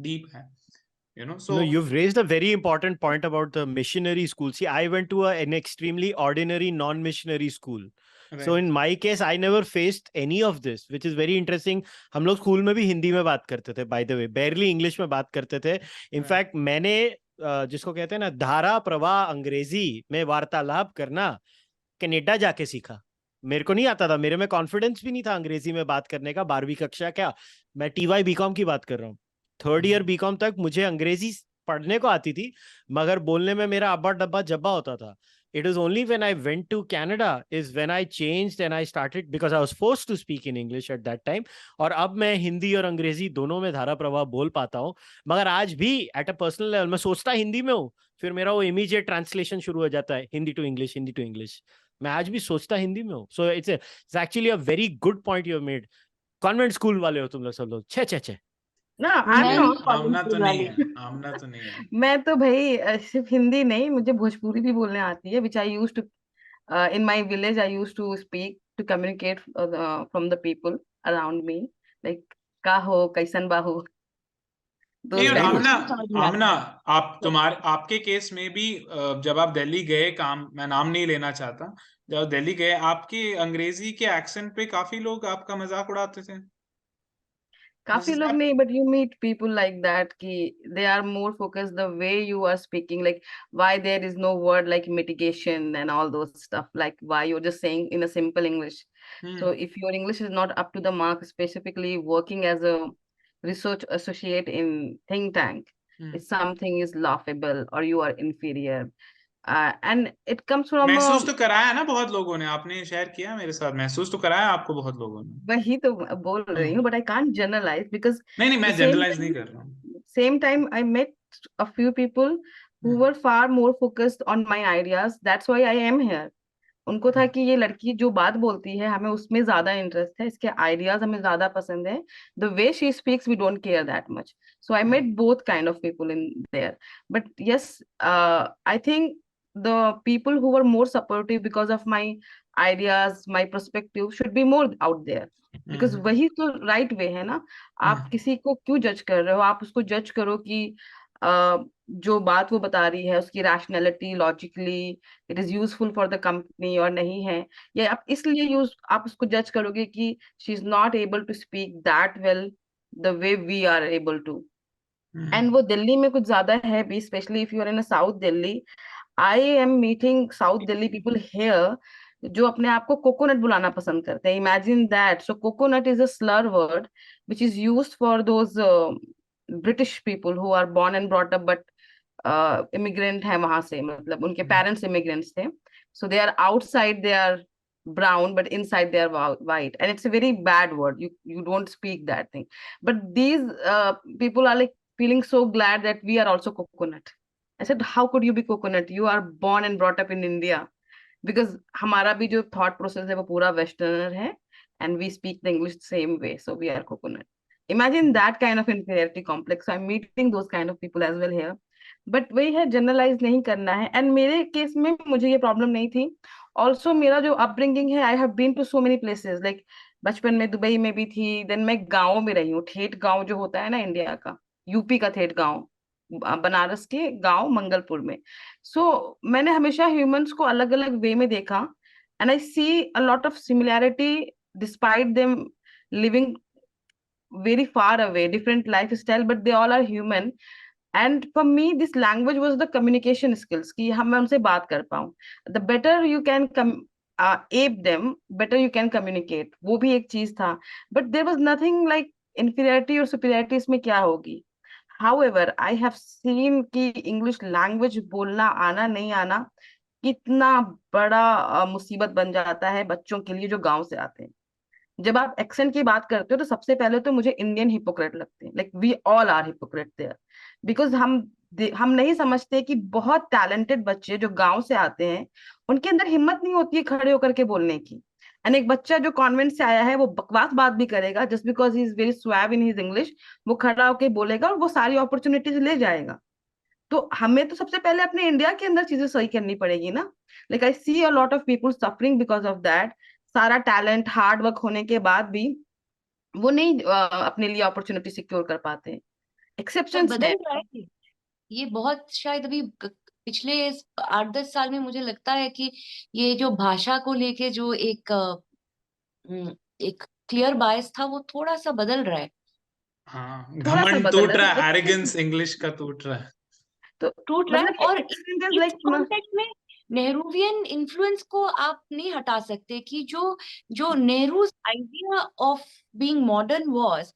B: deep hai, so
A: no, you've raised a very important point about the missionary school. See, I went to an extremely ordinary non-missionary school, right. So in my case I never faced any of this, which is very interesting. हम लोग school में भी हिंदी में बात करते थे, by the way, barely English में बात करते थे. इनफैक्ट मैंने जिसको कहते हैं ना धारा प्रवाह अंग्रेजी में वार्तालाप करना कनाडा जाके सीखा. मेरे को नहीं आता था, मेरे में कॉन्फिडेंस भी नहीं था अंग्रेजी में बात करने का. 12वीं कक्षा क्या, मैं TY BCom की बात कर रहा हूँ. 3rd ईयर BCom तक मुझे अंग्रेजी पढ़ने को आती थी, मगर बोलने में मेरा अब्बा डब्बा जब्बा होता था. It was only when I went to Canada is when I changed and I started, because I was forced to speak in English at that time. और अब मैं हिंदी और अंग्रेजी दोनों में धारा प्रवाह बोल पाता हूँ, मगर आज भी एट अ पर्सनल लेवल मैं सोचता हिंदी में हूँ, फिर मेरा वो इमीडिएट ट्रांसलेशन शुरू हो जाता है Hindi to English, Hindi to English. मैं आज भी सोचता हिंदी में हूँ. So it's actually a very good point you have made. Convent school वाले हो तुम लोग सब लोग. छे छे छे.
C: No, I'm
D: मैं
C: not.
B: आमना तो नहीं
D: वाली
B: है, आमना तो नहीं है.
C: मैं तो भाई सिर्फ हिंदी नहीं, मुझे भोजपुरी भी बोलने आती है, which I used to in my village I used to speak to communicate from the people around me, like का हो, कैसन बाहू,
B: नहीं,
C: those
B: और
C: kind of.
B: आमना,
D: समझ में
B: आमना,
D: आता है।
B: आप आपके केस में भी जब आप दिल्ली गए, काम, मैं नाम नहीं लेना चाहता, जब दिल्ली गए आपके अंग्रेजी के एक्सेंट पे काफी लोग आपका मजाक उड़ाते थे.
C: काफी लोग नहीं, but you meet people like that कि they are more focused the way you are speaking, like why there is no word like mitigation and all those stuff, like why you're just saying in a simple English. So if your English is not up to the mark, specifically working as a research associate in think tank, if something is laughable or you are inferior, and it comes from
B: महसूस तो कराया ना बहुत लोगों ने, आपने share किया मेरे साथ, महसूस तो कराया आपको बहुत लोगों ने.
C: वही तो बोल रही हूँ, but I can't generalize because
B: नहीं,
C: the
B: मैं
C: same
B: जनरलाइज नहीं कर रहा हूँ.
C: same time I met a few people who were far more focused on my ideas. That's why I am here. उनको था कि ये लड़की जो बात बोलती है हमें उसमें ज्यादा इंटरेस्ट है, इसके आइडियाज हमें ज्यादा पसंद है. The way she speaks we don't care that much. So I met both kind of people in there. But yes, I think the people who were more supportive because of my ideas, my perspective should be more out there. Because वही तो right way है ना. आप किसी को क्यों जज कर रहे हो? आप उसको जज करो कि जो बात वो बता रही है उसकी rationality, logically it is useful for the company और नहीं है, या आप इसलिए यूज आप उसको जज करोगे कि she is not able to speak that well the way we are able to. And वो दिल्ली में कुछ ज्यादा है भी, specially if you are in south Delhi. I am meeting south Delhi people here जो अपने आप को कोकोनट बुलाना पसंद करते हैं. Imagine that. So coconut is a slur word which is used for those British people who are born and brought up but immigrant है वहां से, मतलब उनके पेरेंट्स इमिग्रेंट्स थे. So they are outside they are brown but inside they are white, and it's a very bad word. You don't speak that thing, but these people are like feeling so glad that we are also coconut. I said, how could you be coconut? You are born and brought up in India. Because हमारा भी जो thought process है वो पूरा westerner है, and we speak the English the same way, so we are coconut. Imagine that kind of inferiority complex. So I'm meeting those kind of people as well here. But वही है, generalise नहीं करना है. And मेरे case में मुझे ये problem नहीं थी. ऑल्सो मेरा जो अपब्रिंगिंग है, I have been to so many places. Like बचपन में दुबई में भी थी, देन मैं गाँव में रही हूँ. ठेठ गाँव जो होता है ना इंडिया का, यूपी का ठेठ गाँव, बनारस के गाँव मंगलपुर में. सो मैंने हमेशा ह्यूमंस को अलग अलग वे में देखा, and I see a lot of similarity despite them living very far away, different lifestyle, but they all are human. And for me this language was the communication skills कि हम मैं उनसे बात कर पाऊँ. The better you can ape them, better you can communicate. वो भी एक चीज था. But there was nothing like inferiority और superiority इसमें क्या होगी. However, I have seen कि English language बोलना आना नहीं आना कितना बड़ा मुसीबत बन जाता है बच्चों के लिए जो गांव से आते हैं. जब आप एक्सेंट की बात करते हो तो सबसे पहले तो मुझे इंडियन हिपोक्रेट लगते हैं. Like we all are hypocrite there. Because हम नहीं समझते कि बहुत टैलेंटेड बच्चे जो गांव से आते हैं उनके अंदर हिम्मत नहीं होती है खड़े होकर के बोलने की. एंड एक बच्चा जो कॉन्वेंट से आया है वो बकवास बात भी करेगा, just because he is very suave in his English. वो खड़ा होकर बोलेगा और वो सारी अपॉर्चुनिटीज ले जाएगा. तो हमें तो सबसे पहले अपने इंडिया के अंदर चीजें सही करनी पड़ेगी ना. Like I see a lot of people suffering because of that. सारा टैलेंट, हार्ड वर्क होने के बाद भी वो नहीं अपने लिए अपॉर्चुनिटी सिक्योर कर पाते. एक्सेप्शंस
D: बदल रहा है ये बहुत. शायद अभी पिछले 8-10 साल में मुझे लगता है कि ये जो भाषा को लेके जो एक क्लियर बायस था वो थोड़ा सा बदल रहा है.
B: हाँ,
C: थोड़ा सा
B: घमंड
C: बदल
B: टूट
C: रहा
B: रहा
C: है.
B: है, एरोगेंस इंग्लिश का टूट रहा है.
C: तो
D: टूट रहा है.
C: मतलब
D: और
C: एक्सपीरियंस
D: इस
C: लाइक
D: कॉन्टेक्स्ट में नेहरूवियन इन्फ्लुएंस को आप नहीं हटा सकते कि जो Nehru's idea of being modern was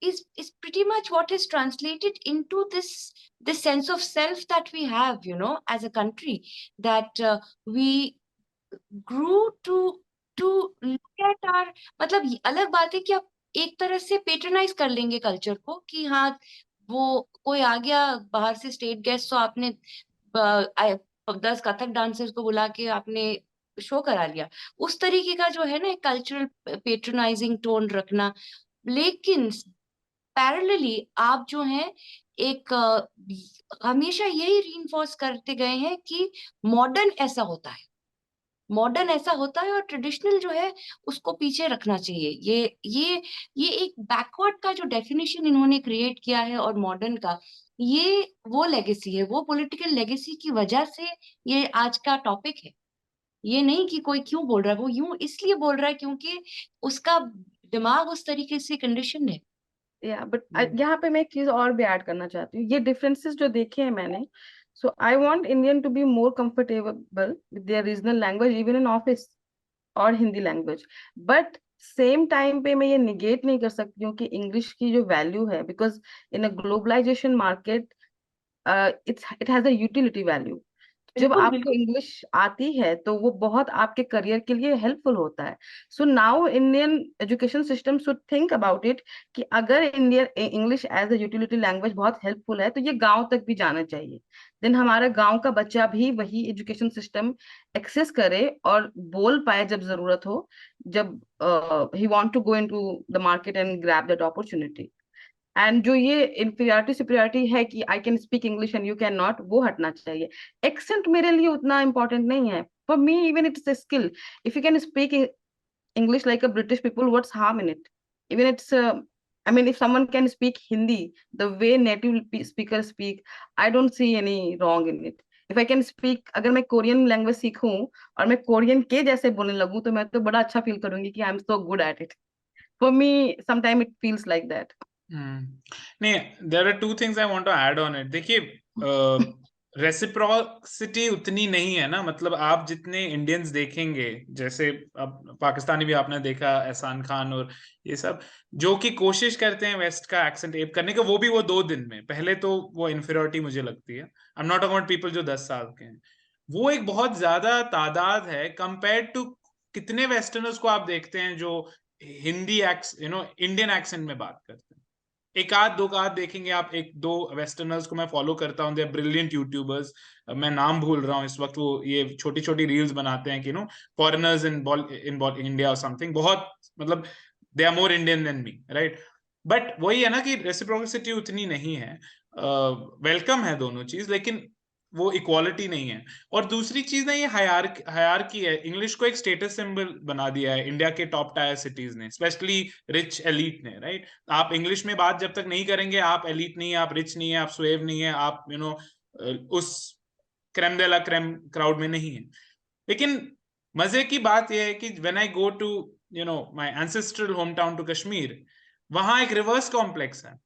D: is pretty much what is translated into this sense of self that we have, you know, as a country, that we grew to look at our, मतलब अलग बात है कि आप एक तरह से patronise कर लेंगे कल्चर को कि हाँ वो कोई आ गया बाहर से स्टेट गेस्ट, तो आपने 10 कथक डांसर्स को बुला के आपने शो करा लिया, उस तरीके का जो है ना कल्चरल पेट्रोनाइजिंग टोन रखना। लेकिन पैरेलली आप जो है एक हमेशा यही रीइंफोर्स करते गए हैं कि मॉडर्न ऐसा होता है, मॉडर्न ऐसा होता है, और ट्रेडिशनल जो है उसको पीछे रखना चाहिए। ये एक बैकवर्ड का जो डेफिनेशन इन्होंने क्रिएट किया है और मॉडर्न का, ये वो लेगेसी है, वो पॉलिटिकल लेगेसी की वजह से ये आज का टॉपिक है। ये नहीं कि कोई क्यों बोल रहा है, वो यूं इसलिए बोल रहा है क्योंकि उसका दिमाग उस तरीके से कंडीशन है।
C: बट यहाँ पे मैं एक चीज और भी ऐड करना चाहती हूँ। ये डिफरेंसेस जो देखे हैं मैंने, so I want Indian to be more comfortable with their regional language even in office और Hindi language, but same time पे मैं ये निगेट नहीं कर सकती हूँ कि इंग्लिश की जो वैल्यू है, because in a globalization market it has a utility value. जब
D: बिल्कुल
C: आपको
D: बिल्कुल
C: इंग्लिश आती है तो वो बहुत आपके करियर के लिए हेल्पफुल होता है। So now Indian education system should think about it कि अगर Indian English as a utility language बहुत हेल्पफुल है तो ये गांव तक भी जाना चाहिए। देन हमारे गांव का बच्चा भी वही एजुकेशन सिस्टम एक्सेस करे और बोल पाए जब जरूरत हो, जब ही want to go into the market and grab that opportunity. And जो ये इंफीरियरिटी सुपीरियरिटी है कि I can speak English and you can not, वो हटना चाहिए। एक्सेंट मेरे लिए उतना इंपॉर्टेंट नहीं है। For me even it's a skill. If you can speak English like a British people, what's harm in it? Even it's I mean, if someone can speak Hindi the way native speakers speak, I don't see any wrong in it. If I can speak, अगर मैं Korean language सीखूं और मैं Korean के जैसे बोलने लगूं तो मैं तो बड़ा अच्छा फील करूंगी कि I am so good at it. For me sometime it feels like that.
B: नहीं, there are two things I want to add on it. देखिए, रेसिप्रोसिटी उतनी नहीं है ना, मतलब आप जितने इंडियंस देखेंगे, जैसे अब पाकिस्तानी भी आपने देखा, एहसान खान और ये सब, जो कि कोशिश करते हैं वेस्ट का एक्सेंट एप करने का, वो भी वो 2 दिन में। पहले तो वो इन्फीरियरिटी मुझे लगती है। I am not about people जो 10 साल के हैं, वो एक बहुत ज्यादा तादाद है कंपेयर टू कितने वेस्टर्नर्स को आप देखते हैं जो हिंदी इंडियन एक्सेंट में बात करते हैं। एक आध दो आध देखेंगे आप, एक दो वेस्टर्नर्स को मैं फॉलो करता हूँ, दे आर ब्रिलियंट यूट्यूबर्स, मैं नाम भूल रहा हूँ इस वक्त, वो ये छोटी छोटी रील्स बनाते हैं कि फॉरेनर्स इन इंडिया और समथिंग, बहुत मतलब they are more Indian than me, right? But वही है ना कि रेसिप्रोसिटी उतनी नहीं है। वेलकम है दोनों चीज, लेकिन वो इक्वालिटी नहीं है। और दूसरी चीज ना, ये हायरार्की है। इंग्लिश को एक स्टेटस सिंबल बना दिया है इंडिया के टॉप टायर सिटीज ने, स्पेशली रिच एलीट ने, राइट? आप इंग्लिश में बात जब तक नहीं करेंगे, आप एलीट नहीं है, आप रिच नहीं है, आप स्वेव नहीं है, आप उस क्रेम दे ला क्रेम क्राउड में नहीं है। लेकिन मजे की बात यह है कि when I go to my ancestral home town to Kashmir, वहां एक रिवर्स कॉम्प्लेक्स है।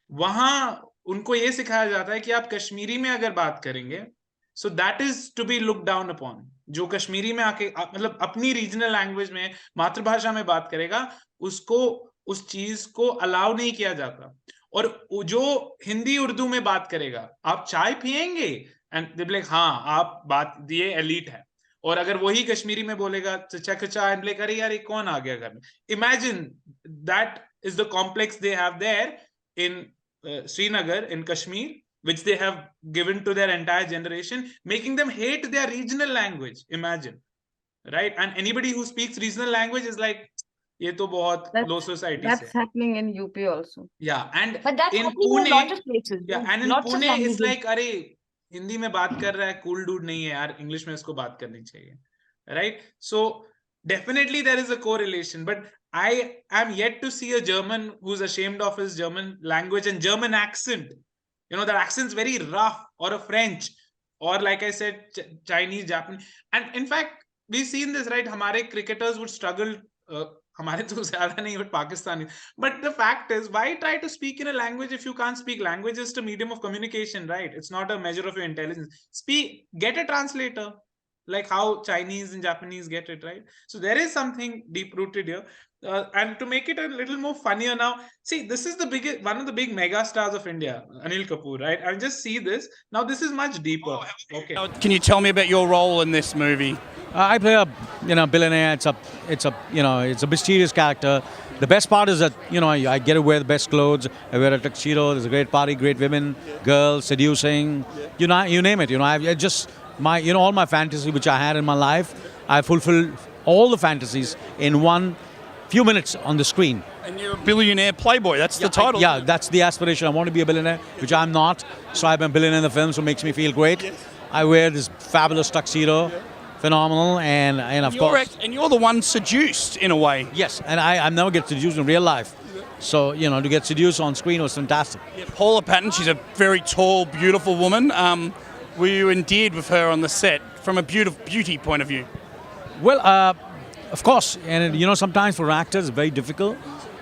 B: वहां उनको ये सिखाया जाता है कि आप कश्मीरी में अगर बात करेंगे, so that is to be look down upon. जो कश्मीरी में आके मतलब अपनी रीजनल लैंग्वेज में, मातृभाषा में बात करेगा, उसको उस चीज को अलाउ नहीं किया जाता। और जो हिंदी उर्दू में बात करेगा, आप चाय पियेंगे एंड दे लाइक हाँ आप बात दिए एलीट है। और अगर वही कश्मीरी में बोलेगा चचा चचा एंड लाइक अरे यार ये कौन आ गया घर में। Imagine that is the complex they have their in Srinagar in Kashmir, which they have given to their entire generation, making them hate their regional language. Imagine, right? And anybody who speaks regional language is like, ये तो बहुत low society
C: That's
B: से।
C: happening in UP also.
B: Yeah, and
D: But that's
B: in
D: happening in
B: Pune,
D: a lot of places.
B: yeah, and in
D: Lots of
B: Pune it's
D: languages.
B: like अरे हिंदी में बात कर रहा है, cool dude नहीं है यार, इंग्लिश में इसको बात करनी चाहिए, right? So definitely there is a correlation, but I am yet to see a German who's ashamed of his German language and German accent. That accent's very rough, or a French, or like I said, Chinese, Japanese. And in fact, we've seen this, right? हमारे cricketers would struggle, हमारे तो ज़्यादा नहीं, but Pakistani. But the fact is, why try to speak in a language if you can't speak? Language is just a medium of communication, right? It's not a measure of your intelligence. Get a translator. like how Chinese and Japanese get it, right? So there is something deep rooted here. And to make it a little more funnier now, see, this is the biggest, one of the big mega stars of India, Anil Kapoor, right? And just see this. Now this is much deeper. Okay.
H: Can you tell me about your role in this movie?
I: I play a billionaire. It's a mysterious character. The best part is that I get to wear the best clothes. I wear a tuxedo. There's a great party, great women, girls, seducing. You name it. I just all my fantasy which I had in my life, I fulfilled all the fantasies in one few minutes on the screen.
H: And you're a billionaire playboy. That's the title.
I: That's the aspiration. I want to be a billionaire, which I'm not. So I'm a billionaire in the film, so it makes me feel great. Yes. I wear this fabulous tuxedo, phenomenal, and of course.
H: And you're the one seduced in a way.
I: Yes, and I never get seduced in real life. So to get seduced on screen was fantastic.
H: Yeah, Paula Patton, she's a very tall, beautiful woman. Were you endeared with her on the set from a beauty point of view?
I: Well, of course, and sometimes for actors it's very difficult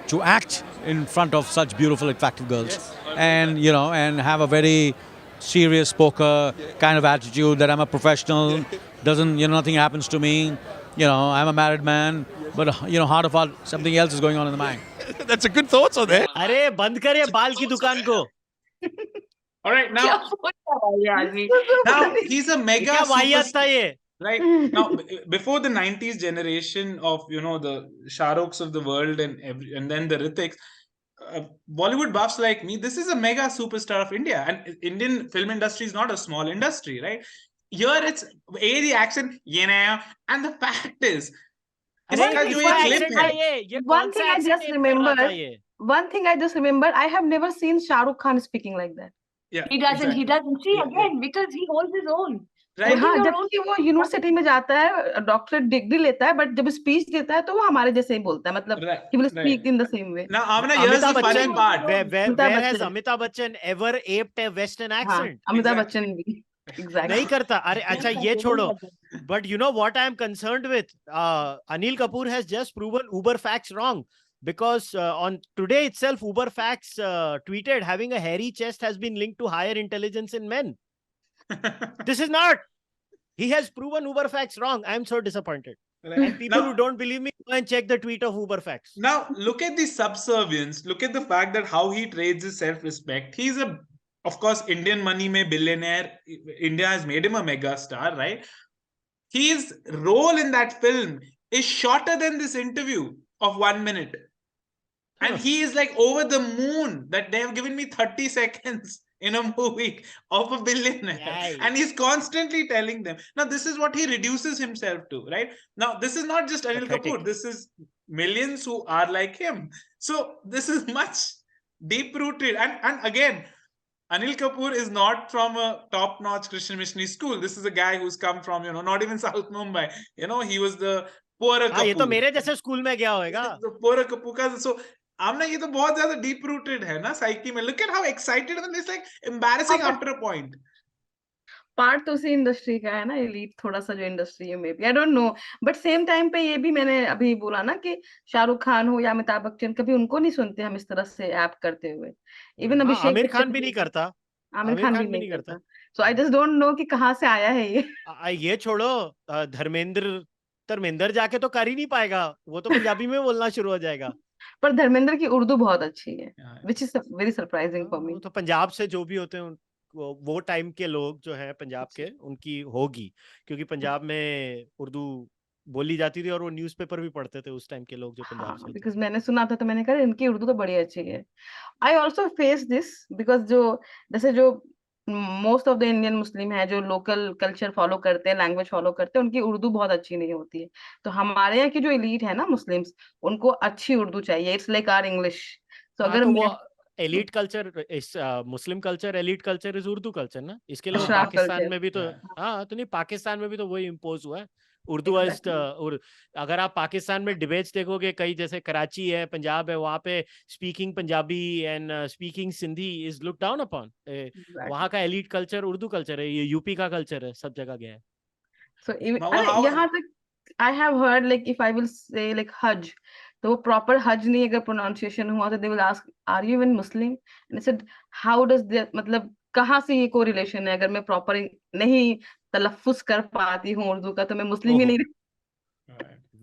I: to act in front of such beautiful, attractive girls, and and have a very serious poker kind of attitude that I'm a professional. Doesn't nothing happens to me. I'm a married man, but heart of heart, something else is going on in the mind.
H: That's a good thoughts on that.
A: अरे बंद करे बाल की दुकान को.
B: All right, now he's a mega superstar. Right now, before the 90s generation of the Shah Rukhs of the world and then the Hritiks, Bollywood buffs like me, this is a mega superstar of India, and Indian film industry is not a small industry, right? Here it's the action, and the fact is,
C: one thing I just remember, I have never seen Shah Rukh Khan speaking like that.
B: Yeah,
D: he doesn't see again because he holds his own.
B: Right.
C: हाँ, जबकि वो university में जाता है, doctorate degree लेता है, but जब speech देता है तो वो हमारे जैसे ही बोलता है, मतलब he will speak in the same way.
B: Now, Amna, here's the funny part.
A: Where has Amitabh Bachchan ever aped a Western accent?
C: Amitabh Bachchan भी. Exactly.
A: नहीं करता. अरे अच्छा ये छोड़ो. But you know what I am concerned with? Anil Kapoor has just proven Uber facts wrong. Because on today itself, Uber facts tweeted having a hairy chest has been linked to higher intelligence in men. This is not. He has proven Uber facts wrong. I am so disappointed. Right. And people who don't believe me, go and check the tweet of Uber facts.
B: Now, look at the subservience. Look at the fact that how he trades his self-respect. He's of course, Indian money mein billionaire. India has made him a mega star, right? His role in that film is shorter than this interview of 1 minute. And he is like over the moon that they have given me 30 seconds in a movie of a billionaire. Yay. And he's constantly telling them. Now, this is what he reduces himself to, right? Now, this is not just Anil Kapoor. This is millions who are like him. So, this is much deep-rooted. And again, Anil Kapoor is not from a top-notch Christian missionary school. This is a guy who's come from, not even South Mumbai. He was the poorer Kapoor.
A: ये तो मेरे जैसे school में गया होगा.
B: The poorer Kapoor. So, Amna, ये तो बहुत ज़्यादा deep rooted है ना psyche में. Look at how excited and it's like embarrassing after a point.
C: Part तो उसी इंडस्ट्री का है ना, एलीट थोड़ा सा जो इंडस्ट्री है, maybe I don't know, but same time पे ये भी मैंने अभी बोला ना कि शाहरुख खान हो या अमिताभ बच्चन, कभी उनको नहीं सुनते हम इस तरह से ऐप करते हुए. इवन अभिषेक
A: आमिर खान भी नहीं करता.
C: आमिर खान भी नहीं करता. सो आई जस्ट डोंट नो कि कहाँ से आया है
A: ये छोड़ो, धर्मेंद्र जाके तो कर ही नहीं पाएगा, वो तो पंजाबी में बोलना शुरू हो जाएगा.
C: पर धर्मेंद्र की उर्दू बहुत अच्छी है, which is very surprising for me.
A: तो पंजाब से जो भी होते हैं वो टाइम के लोग जो हैं पंजाब के, उनकी होगी, क्योंकि पंजाब में उर्दू बोली जाती थी और वो न्यूज़पेपर भी पढ़ते थे उस टाइम के लोग जो पंजाब से.
C: बिकॉज़ मैंने सुना था तो मैंने कहा इनकी उर्दू तो बड़ी अच्छी है. I also face this because जैसे जो most of the Indian Muslim है जो लोकल कल्चर फॉलो करते हैं, लैंग्वेज फॉलो करते हैं, उनकी उर्दू बहुत अच्छी नहीं होती है. तो हमारे यहाँ की जो एलीट है ना मुस्लिम्स, उनको अच्छी उर्दू चाहिए. It's like our English. तो अगर वो
A: elite culture is Muslim culture, elite culture is Urdu culture ना. इसके लिए पाकिस्तान में भी तो तो नहीं, पाकिस्तान में भी तो वही इम्पोज हुआ है उर्दू. अगर आप पाकिस्तान में डिबेट्स देखोगे, कई जैसे कराची है, पंजाब है, वहाँ पे speaking Punjabi and speaking Sindhi is look down upon. वहाँ का एलीट कल्चर उर्दू कल्चर है, ये यूपी का कल्चर है, सब जगह गया है.
C: सो यहाँ तक I have heard like if I will say like हज, तो वो प्रॉपर हज नहीं अगर प्रोनाउंसिएशन हुआ तो they will ask are you even Muslim, and I said how does that, मतलब कहाँ से ये कोरिलेशन है. अगर मैं प्रॉपर नहीं तलफ्फुज कर पाती हूँ उर्दू का, तो मैं मुस्लिम ही नहीं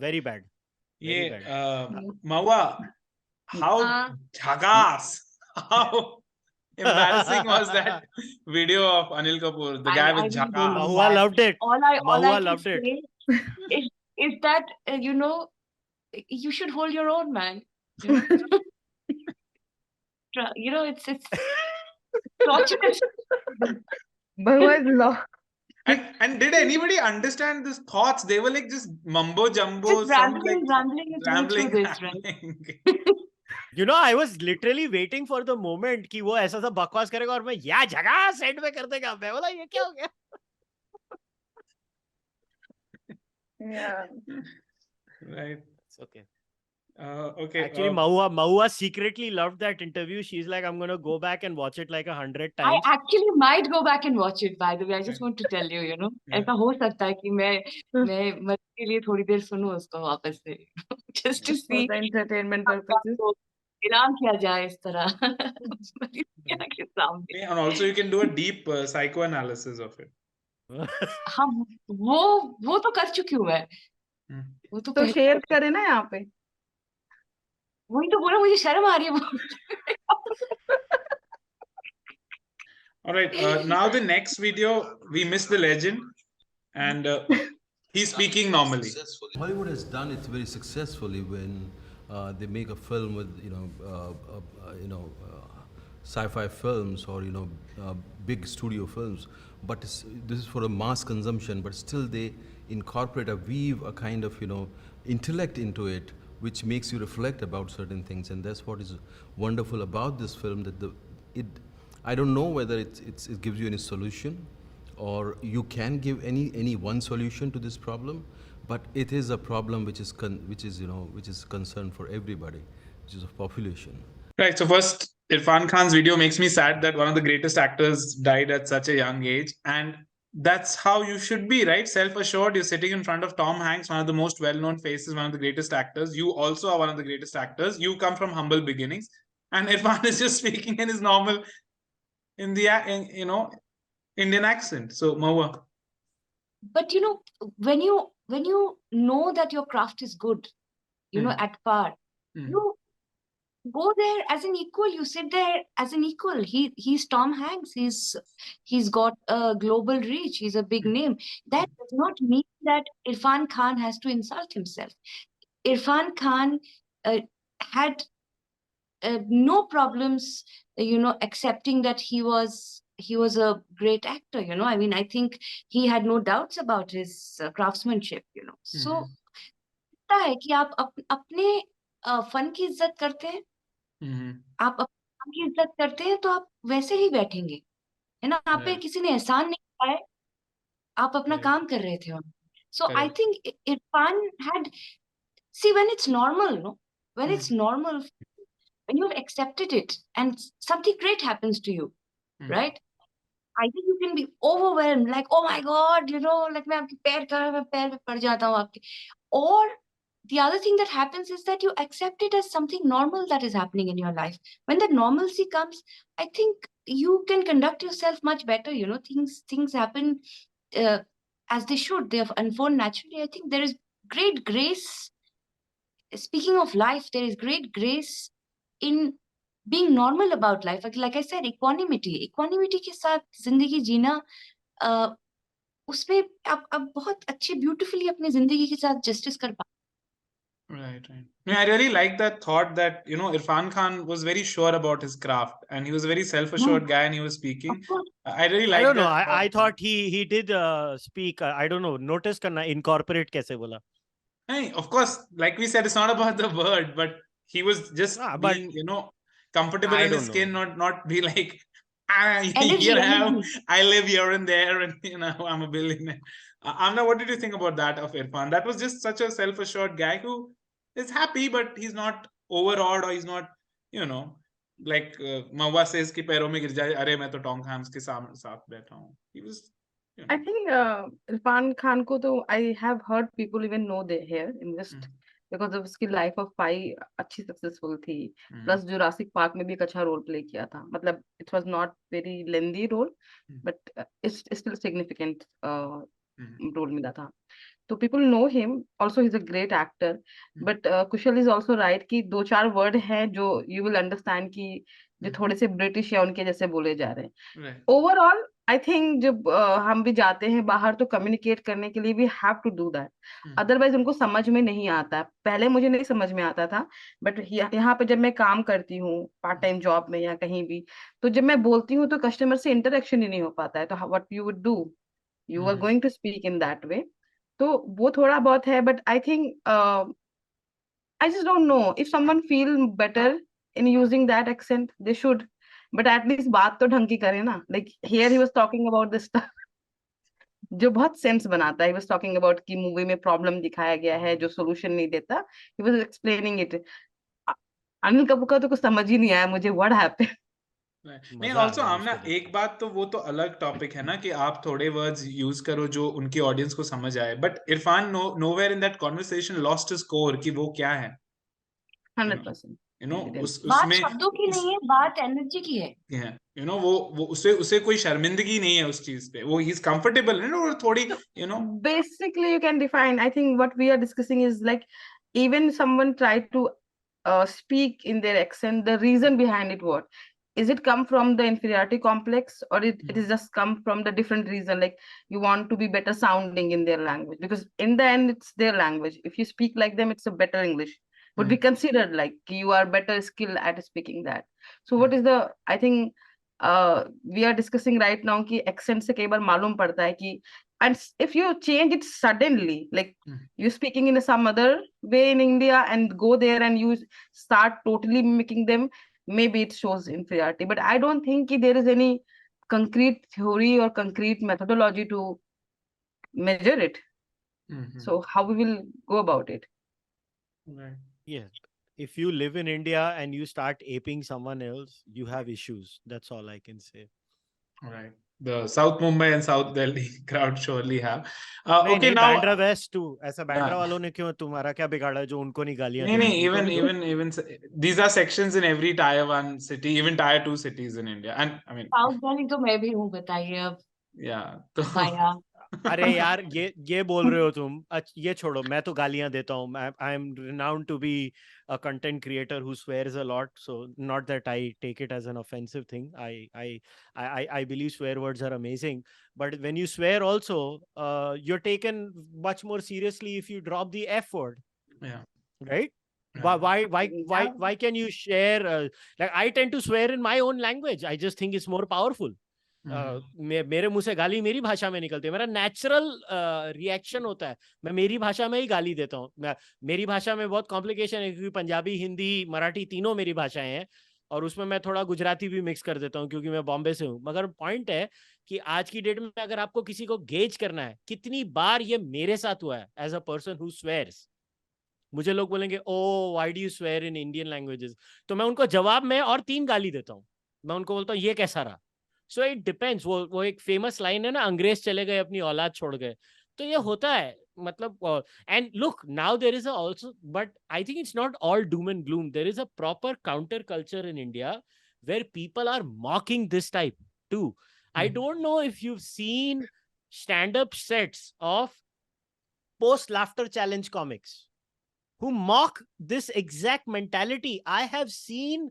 A: Very bad. Very
B: ये
A: bad.
B: Mahua, how jhagas, how embarrassing was that video of Anil Kapoor, the guy with
D: I really don't know.
B: jhagas?
A: Mahua loved it.
D: All I
A: Mahua
D: can
A: loved it.
D: say is that you know, you should hold your own, man. You know, you know, it's torturous.
C: Mahua is law.
B: And did anybody understand these thoughts? They were like just mumbo jumbo,
D: Just
B: some like
D: rambling his way through this, right?
A: You know, I was literally waiting for the moment कि वो ऐसा सा बकवास करेगा और मैं या जगह सेट में कर देगा. मैं बोला ये क्या हो गया?
C: Yeah.
B: Right.
A: It's okay.
B: Okay.
A: Actually, Mahua secretly loved that interview. She's like, I'm gonna go back and watch it like 100
D: I
A: times.
D: actually might go back and watch it, by the way. I just want to tell you, you know,
B: Yeah.
D: ऐसा हो सकता है कि मैं मजे के लिए थोड़ी देर सुनूं उसको वापस से, just to
C: For
D: see
C: the entertainment purposes.
D: को ऐलान किया जाए इस तरह दुनिया के सामने.
B: And also you can do a deep psychoanalysis of it.
D: हाँ, वो तो कर चुकी हूँ मैं. वो तो
C: तो
D: पहले
C: शेयर करें ना यहाँ पे.
D: वही तो बोला, मुझे शर्म आ रही है.
B: All right. Now the next video, we miss the legend, and he's speaking normally.
J: Hollywood has done it very successfully when they make a film with sci-fi films or big studio films. But this is for a mass consumption. But still, they incorporate or weave a kind of intellect into it, which makes you reflect about certain things. And that's what is wonderful about this film. That I don't know whether it gives you any solution, or you can give any one solution to this problem, but it is a problem which is concern for everybody, which is of population.
B: Right. So first, Irfan Khan's video makes me sad that one of the greatest actors died at such a young age, and that's how you should be, right? Self-assured. You're sitting in front of Tom Hanks, one of the most well-known faces, one of the greatest actors. You also are one of the greatest actors. You come from humble beginnings, and Irfan is just speaking in his normal, Indian accent. So Mahua.
D: But when you know that your craft is good, at par, you go there as an equal. You sit there as an equal. He's Tom Hanks. He's got a global reach. He's a big name. That does not mean that Irfan Khan has to insult himself. Irfan Khan had no problems, accepting that he was a great actor. I mean, I think he had no doubts about his craftsmanship. So, लगता है कि आप अपने fun की इज्जत करते हैं, आप अपने काम की इज्जत करते हैं, तो आप वैसे ही बैठेंगे, है ना? आप पे किसी ने एहसान नहीं किया है, आप अपना काम कर रहे थे. So I think Irfan had, see, when it's normal, when it's normal, when you've accepted it and something great happens to you, right? I think you can be overwhelmed, like, oh my God, like मैं आपके पैर पे पड़ जाता हूँ आपके. Or the other thing that happens is that you accept it as something normal that is happening in your life. When that normalcy comes, I think you can conduct yourself much better. Things happen as they should. They unfold naturally. I think there is great grace. Speaking of life, there is great grace in being normal about life. Like I said, equanimity के साथ जिंदगी जीना, उसमें आप बहुत अच्छे beautifully अपनी जिंदगी के साथ justice कर पाते.
B: Right. I really like that thought that, Irfan Khan was very sure about his craft, and he was a very self-assured guy, and he was speaking. I really like that.
A: I don't know. I thought he did speak. I don't know. Notice करना incorporate कैसे बोला.
B: Hey, of course, like we said, it's not about the word, but he was just being, comfortable in his skin, not be like, I live here and there, and I'm a billionaire. Amna, what did you think about that of Irfan? That was just such a self-assured guy who is happy, but he's not overawed, or he's not, like Mahua says कि पैरों में गिर जाए, अरे मैं तो Tom Hanks के साथ बैठा हूँ. He was.
C: I think Irfan Khan ko to I have heard people even know they here in West because of उसकी लाइफ ऑफ पाई अच्छी सक्सेसफुल थी, प्लस जुरासिक पार्क में भी एक अच्छा रोल प्ले किया था, मतलब it was not very lengthy role but it's still significant role मिला था. तो people know him also, he's a great actor. But Kushal is also right कि दो चार वर्ड हैं जो you will understand कि जो थोड़े से ब्रिटिश या उनके जैसे बोले जा रहे हैं. ओवरऑल आई थिंक जब हम भी जाते हैं बाहर तो कम्युनिकेट करने के लिए we have to do that, otherwise उनको समझ में नहीं आता. पहले मुझे नहीं समझ में आता था, बट यहाँ पे जब मैं काम करती हूँ पार्ट टाइम जॉब में या कहीं भी, तो जब मैं बोलती हूँ तो कस्टमर से इंटरेक्शन ही नहीं हो पाता है. तो what you would do, you are going to speak in that way. तो वो थोड़ा बहुत है, but I think I just don't know if someone feel better in using that accent they should, but at least बात तो ढंग की करे ना. Like here he was talking about this stuff जो बहुत सेंस बनाता है. ही वाज टॉकिंग अबाउट कि मूवी में प्रॉब्लम दिखाया गया है जो सोल्यूशन नहीं देता. He was explaining it. Anil Kapoor का तो कुछ समझ ही नहीं आया मुझे व्हाट हैपेंड.
B: नहीं, ऑल्सो आमना एक बात तो वो तो अलग टॉपिक है ना कि आप थोड़े वर्ड्स यूज करो जो उनकी ऑडियंस को समझ आए, but Irfan nowhere in that conversation lost his core कि वो क्या है.
C: 100%.
B: यू नो
D: बात शब्दों की नहीं है, बात एनर्जी की है.
B: यू नो वो उसे कोई शर्मिंदगी नहीं है उस चीज पे, वो ही इज कंफर्टेबल है ना थोड़ी. You know
C: basically you can define, I think what we are discussing is like even someone try to speak in their accent, the reason behind it, what is it, come from the inferiority complex, or it is just come from the different reason, like you want to be better sounding in their language, because in the end it's their language. If you speak like them, it's a better English, would be considered like you are better skilled at speaking that. So what is the, I think we are discussing right now कि accent से कई बार मालूम पड़ता है कि, and if you change it suddenly, like you speaking in some other way in India and go there and you start totally mimicking them, maybe it shows inferiority. But I don't think कि there is any concrete theory or concrete methodology to measure it. So how we will go about it?
A: Right. Yeah. If you live in India and you start aping someone else, you have issues. That's all I can say.
B: Right. The South Mumbai and South Delhi crowd surely have.
A: नहीं,
B: Okay,
A: नहीं,
B: now
A: Bandra West too. ऐसा बैंड्रा वालों ने क्यों तुम्हारा क्या बिगाड़ा जो उनको नहीं गालियां
B: नहीं
A: देनी?
B: नहीं, even these are sections in every tier 1 city, even tier 2 cities in India, and I mean
D: south Delhi तो मैं भी हूँ, बताइए अब.
B: yeah, तो
D: भाया.
A: अरे यार ये बोल रहे हो तुम. ये छोड़ो, मैं तो गालियां देता हूँ. I am renowned to be a content creator who swears a lot, so not that I take it as an offensive thing. I believe swear words are amazing, but when you swear also, you're taken much more seriously if you drop the F word.
B: Yeah.
A: Right? Why can you share? Like I tend to swear in my own language. I just think it's more powerful. मेरे मुंह से गाली मेरी भाषा में निकलती है. मेरा नेचुरल रिएक्शन होता है. मैं मेरी भाषा में ही गाली देता हूँ. मेरी भाषा में बहुत कॉम्प्लिकेशन है क्योंकि पंजाबी, हिंदी, मराठी तीनों मेरी भाषाएं हैं और उसमें मैं थोड़ा गुजराती भी मिक्स कर देता हूँ क्योंकि मैं बॉम्बे से हूँ. मगर पॉइंट है कि आज की डेट में अगर आपको किसी को गेज करना है, कितनी बार ये मेरे साथ हुआ है as a person who swears. मुझे लोग बोलेंगे oh why do you swear in Indian languages, तो मैं उनको जवाब में और 3 गाली देता हूँ. मैं उनको बोलता हूँ ये कैसा रहा. So it depends. वो एक फेमस लाइन है ना, अंग्रेज चले गए अपनी औलाद छोड़ गए. तो ये होता है मतलब. And look now there is also, but I think it's not all doom and gloom. There is a proper counter culture in India where people are mocking this type too. I don't know if you've seen stand-up sets of post laughter challenge comics who mock this exact mentality. I have seen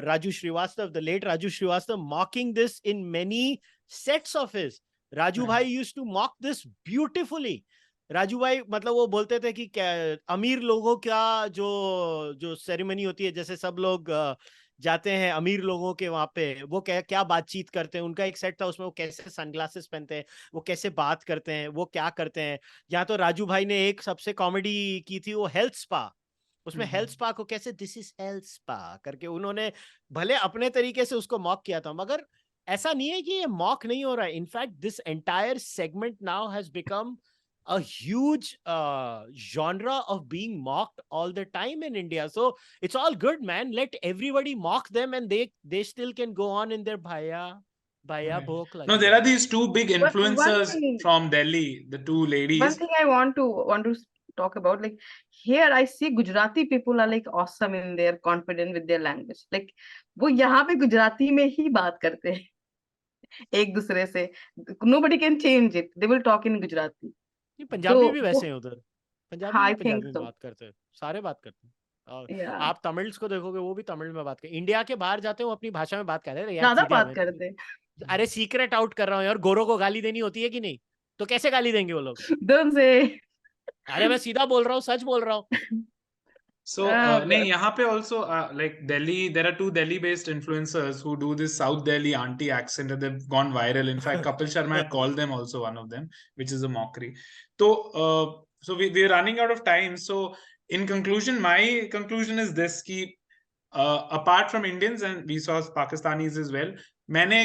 A: Raju Srivastav, the late Raju Srivastav, mocking this in many sets of his. Raju Bhai used to mock this beautifully. Raju Bhai मतलब वो बोलते थे कि अमीर लोगों का जो ceremony होती है, जैसे सब लोग जाते हैं अमीर लोगों के वहां पे, वो क्या बातचीत करते हैं. उनका एक सेट था, उसमें वो कैसे सनग्लासेस पहनते हैं, वो कैसे बात करते हैं, वो क्या करते हैं. यहाँ तो राजू भाई ने एक सबसे कॉमेडी की थी, वो हेल्थ स्पा. उसमें हेल्थ स्पा को कैसे दिस इज हेल्थ स्पा करके उन्होंने भले अपने तरीके से उसको मॉक किया था, मगर ऐसा नहीं है कि ये मॉक नहीं हो रहा है. In fact this entire segment now has become a huge genre of being mocked all the time in India. So it's all good, man. Let everybody mock them and they still can go on in their bhaiya bhok. Like
B: no, there are these 2 big influencers from Delhi, the 2 ladies.
C: One thing I want to talk about. Like here, I see Gujarati people are like awesome in their confident with their language. Like वो यहाँ पे गुजराती में ही बात करते हैं एक दूसरे से. Nobody can change it. They will talk in Gujarati.
A: ये पंजाबी भी
C: तो
A: वैसे हैं उधर. पंजाबी
C: हाँ,
A: भी
C: I think
A: पंजाबी में
C: so.
A: बात करते हैं, सारे बात करते हैं. और
C: Yeah.
A: आप तमिल्स को देखोगे वो भी तमिल में बात करते हैं. इंडिया के बाहर जाते हैं वो अपनी भाषा में बात करते हैं. यार
C: ज्यादा
A: सीधे
C: बात
A: हमें,
C: करते हैं.
A: अरे सीक्रेट आउट कर रहा हूँ यार, गोरों को गाली देनी होती है कि नहीं? तो कैसे गाली देंगे वो लोग?
C: Don't say.
A: अरे मैं सीधा बोल रहा हूँ, सच बोल रहा हूँ.
B: So, नहीं, यहाँ पे also like Delhi, there are two Delhi-based influencers who do this South Delhi auntie accent and they've gone viral. In fact, Kapil Sharma had called them also one of them, which is a mockery. So we're running out of time. So in conclusion, my conclusion is this: कि apart from Indians, and we saw Pakistanis as well, मैंने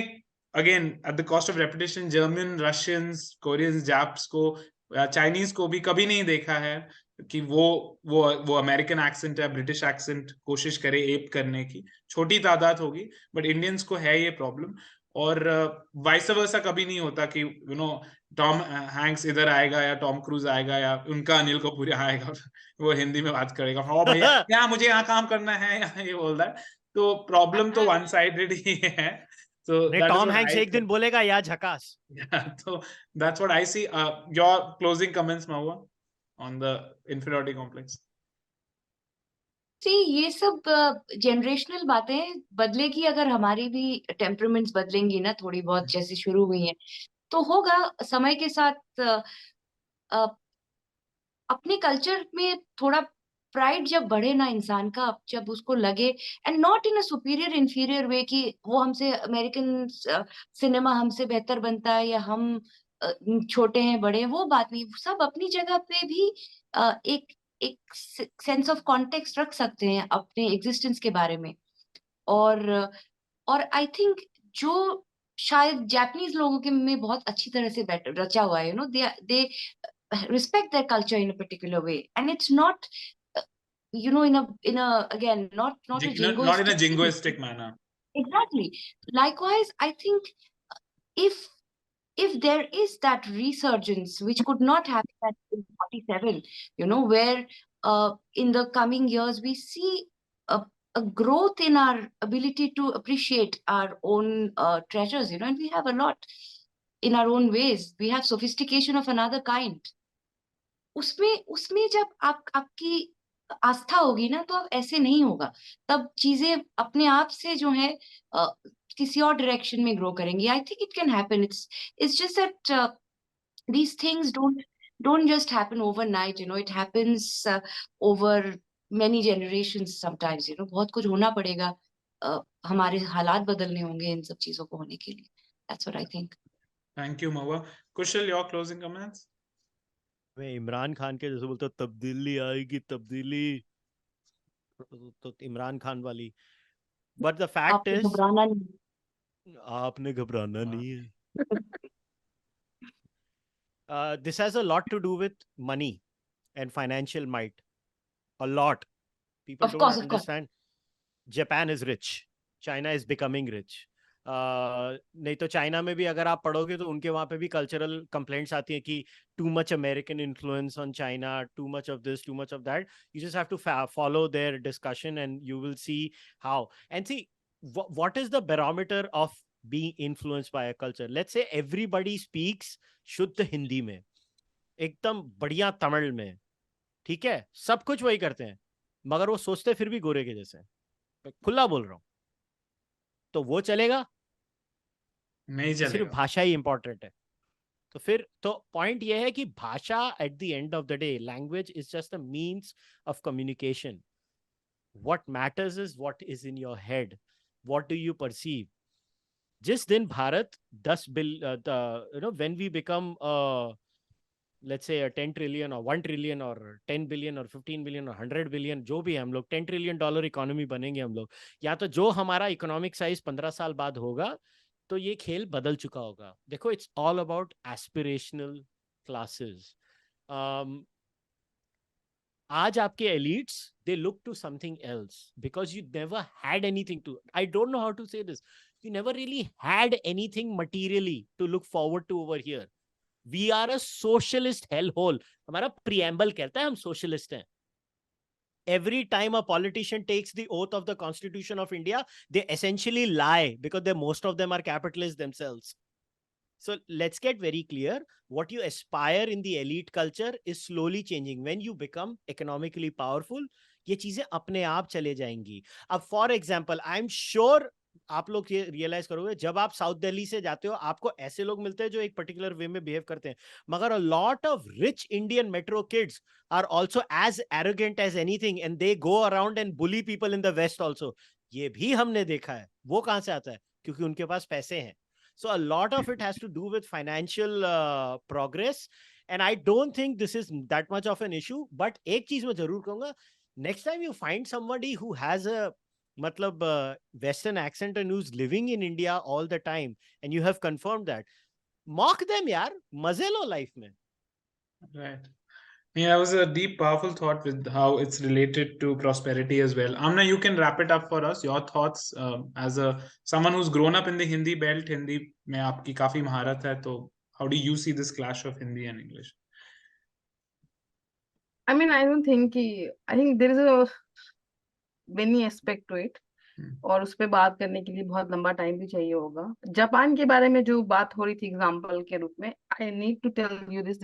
B: again at the cost of repetition German, Russians, Koreans, Japs को Chinese को भी कभी नहीं देखा है कि वो अमेरिकन एक्सेंट या ब्रिटिश एक्सेंट कोशिश करे एप करने की. छोटी तादाद होगी, बट इंडियंस को है ये प्रॉब्लम. और वाइस वर्सा कभी नहीं होता कि यू नो टॉम हैंक्स इधर आएगा या टॉम क्रूज आएगा या उनका अनिल कपूर आएगा, वो हिंदी में बात करेगा, हाँ भैया क्या मुझे यहाँ काम करना है, ये बोल रहा है. तो प्रॉब्लम तो वन साइडेड ही है. So
A: टॉम हैंक्स एक दिन बोलेगा या झकास.
B: So that's what I see. Your closing comments, Mahua, on the inferiority complex.
D: See, ये सब जनरेशनल बातें बदलेगी अगर हमारी भी टेम्परामेंट्स बदलेंगी ना थोड़ी बहुत, जैसे शुरू हुई हैं, तो होगा समय के साथ. अपने कल्चर में थोड़ा प्राइड जब बढ़े ना इंसान का, जब उसको लगे, and not in a superior inferior way कि वो हमसे अमेरिकन सिनेमा हमसे बेहतर बनता है या हम छोटे हैं बड़े हैं, वो बात नहीं. सब अपनी जगह पे भी एक एक सेंस ऑफ कॉन्टेक्स्ट रख सकते हैं अपने एग्जिस्टेंस के बारे में. और आई थिंक जो शायद जापानीज लोगों के में बहुत अच्छी तरह से रचा हुआ है, you know, they respect their culture in a particular way, and it's not you know, in a again, not a
B: Not in a
D: jingoistic
B: jingoistic manner.
D: Exactly. Likewise, I think if there is that resurgence, which could not happen at 47, you know, where in the coming years we see a growth in our ability to appreciate our own treasures, you know, and we have a lot in our own ways. We have sophistication of another kind. उसमें उसमें जब आपकी आस्था होगी ना, तो अब ऐसे नहीं होगा. तब चीजें अपने आप से जो है किसी और डायरेक्शन में ग्रो करेंगी. I think it can happen. It's just that these things don't just happen overnight, you know. It happens over many generations sometimes, you know. बहुत कुछ होना पड़ेगा, हमारे हालात बदलने होंगे इन सब चीजों को होने के लिए. That's what I think.
B: Thank you, Mahua. Kushal, your closing comments?
A: मैं इमरान खान के जैसे बोलता हूँ, तब्दीली आएगी तब्दीली, तो इमरान खान वाली. बट द फैक्ट इज आपने घबराना नहीं है. This has a lot to do with money and financial might. A lot. People don't understand. Japan is rich. China is becoming rich. नहीं तो चाइना में भी अगर आप पढ़ोगे तो उनके वहां पे भी कल्चरल कंप्लेंट्स आती हैं कि too much American influence on China, too much of this, too much of that. You just have to follow their discussion and you will see how. And see what is the barometer of being influenced by a culture. Let's say everybody speaks शुद्ध हिंदी में, एकदम बढ़िया तमिल में, ठीक है, सब कुछ वही करते हैं, मगर वो सोचते फिर भी गोरे के जैसे. मैं खुला बोल रहा हूं. तो वो चलेगा?
B: नहीं चलेगा.
A: सिर्फ भाषा ही इंपॉर्टेंट है. तो फिर तो पॉइंट ये है कि भाषा at the end of the day, language is just a means of communication. What matters is what is in your head, what do you perceive. जिस दिन Bharat 10 billion, when we become let's say a 10 trillion or 1 trillion or 10 billion or 15 billion or 100 billion, जो भी हम लोग $10 trillion economy बनेंगे हम लोग, या तो जो हमारा इकोनॉमिक साइज 15 साल बाद होगा, तो ये खेल बदल चुका होगा. देखो, it's all about aspirational classes. आज आपके elites, they look to something else because you never had anything to, I don't know how to say this, you never really had anything materially to look forward to over here. We are a socialist hellhole. हमारा preamble कहता है हम socialist हैं. Every time a politician takes the oath of the Constitution of India, they essentially lie because most of them are capitalists themselves. So let's get very clear. What you aspire in the elite culture is slowly changing. When you become economically powerful, ये चीजें अपने आप चले जाएंगी. अब for example, I'm sure आप लोग ये रियलाइज करोगे जब आप साउथ दिल्ली से जाते हो आपको ऐसे लोग मिलते हैं जो एक पर्टिकुलर वे में बिहेव करते हैं, मगर a lot of rich Indian metro kids are also as arrogant as anything and they go around and bully people in the West also. ये भी हमने देखा है. वो कहां से आता है? क्योंकि उनके पास पैसे हैं. So a lot of it has to do with financial progress, and I don't think this is that much of an issue. But एक चीज मैं जरूर कहूंगा, next time you find somebody who has a मतलब Western accent and who's living in India all the time, and you have confirmed that, mock them यार, मजे लो life में.
B: Right. Yeah, that was a deep, powerful thought with how it's related to prosperity as well. Amna, you can wrap it up for us. Your thoughts as someone who's grown up in the Hindi belt. Hindi में आपकी काफी महारत है, तो how do you see this clash of Hindi and English?
C: I mean, I think there is a many aspect to it. और उस पे बात करने के लिए बहुत लंबा टाइम भी चाहिए होगा. जापान के बारे में जो बात हो रही थी एग्जांपल के रूप में, I need to tell you this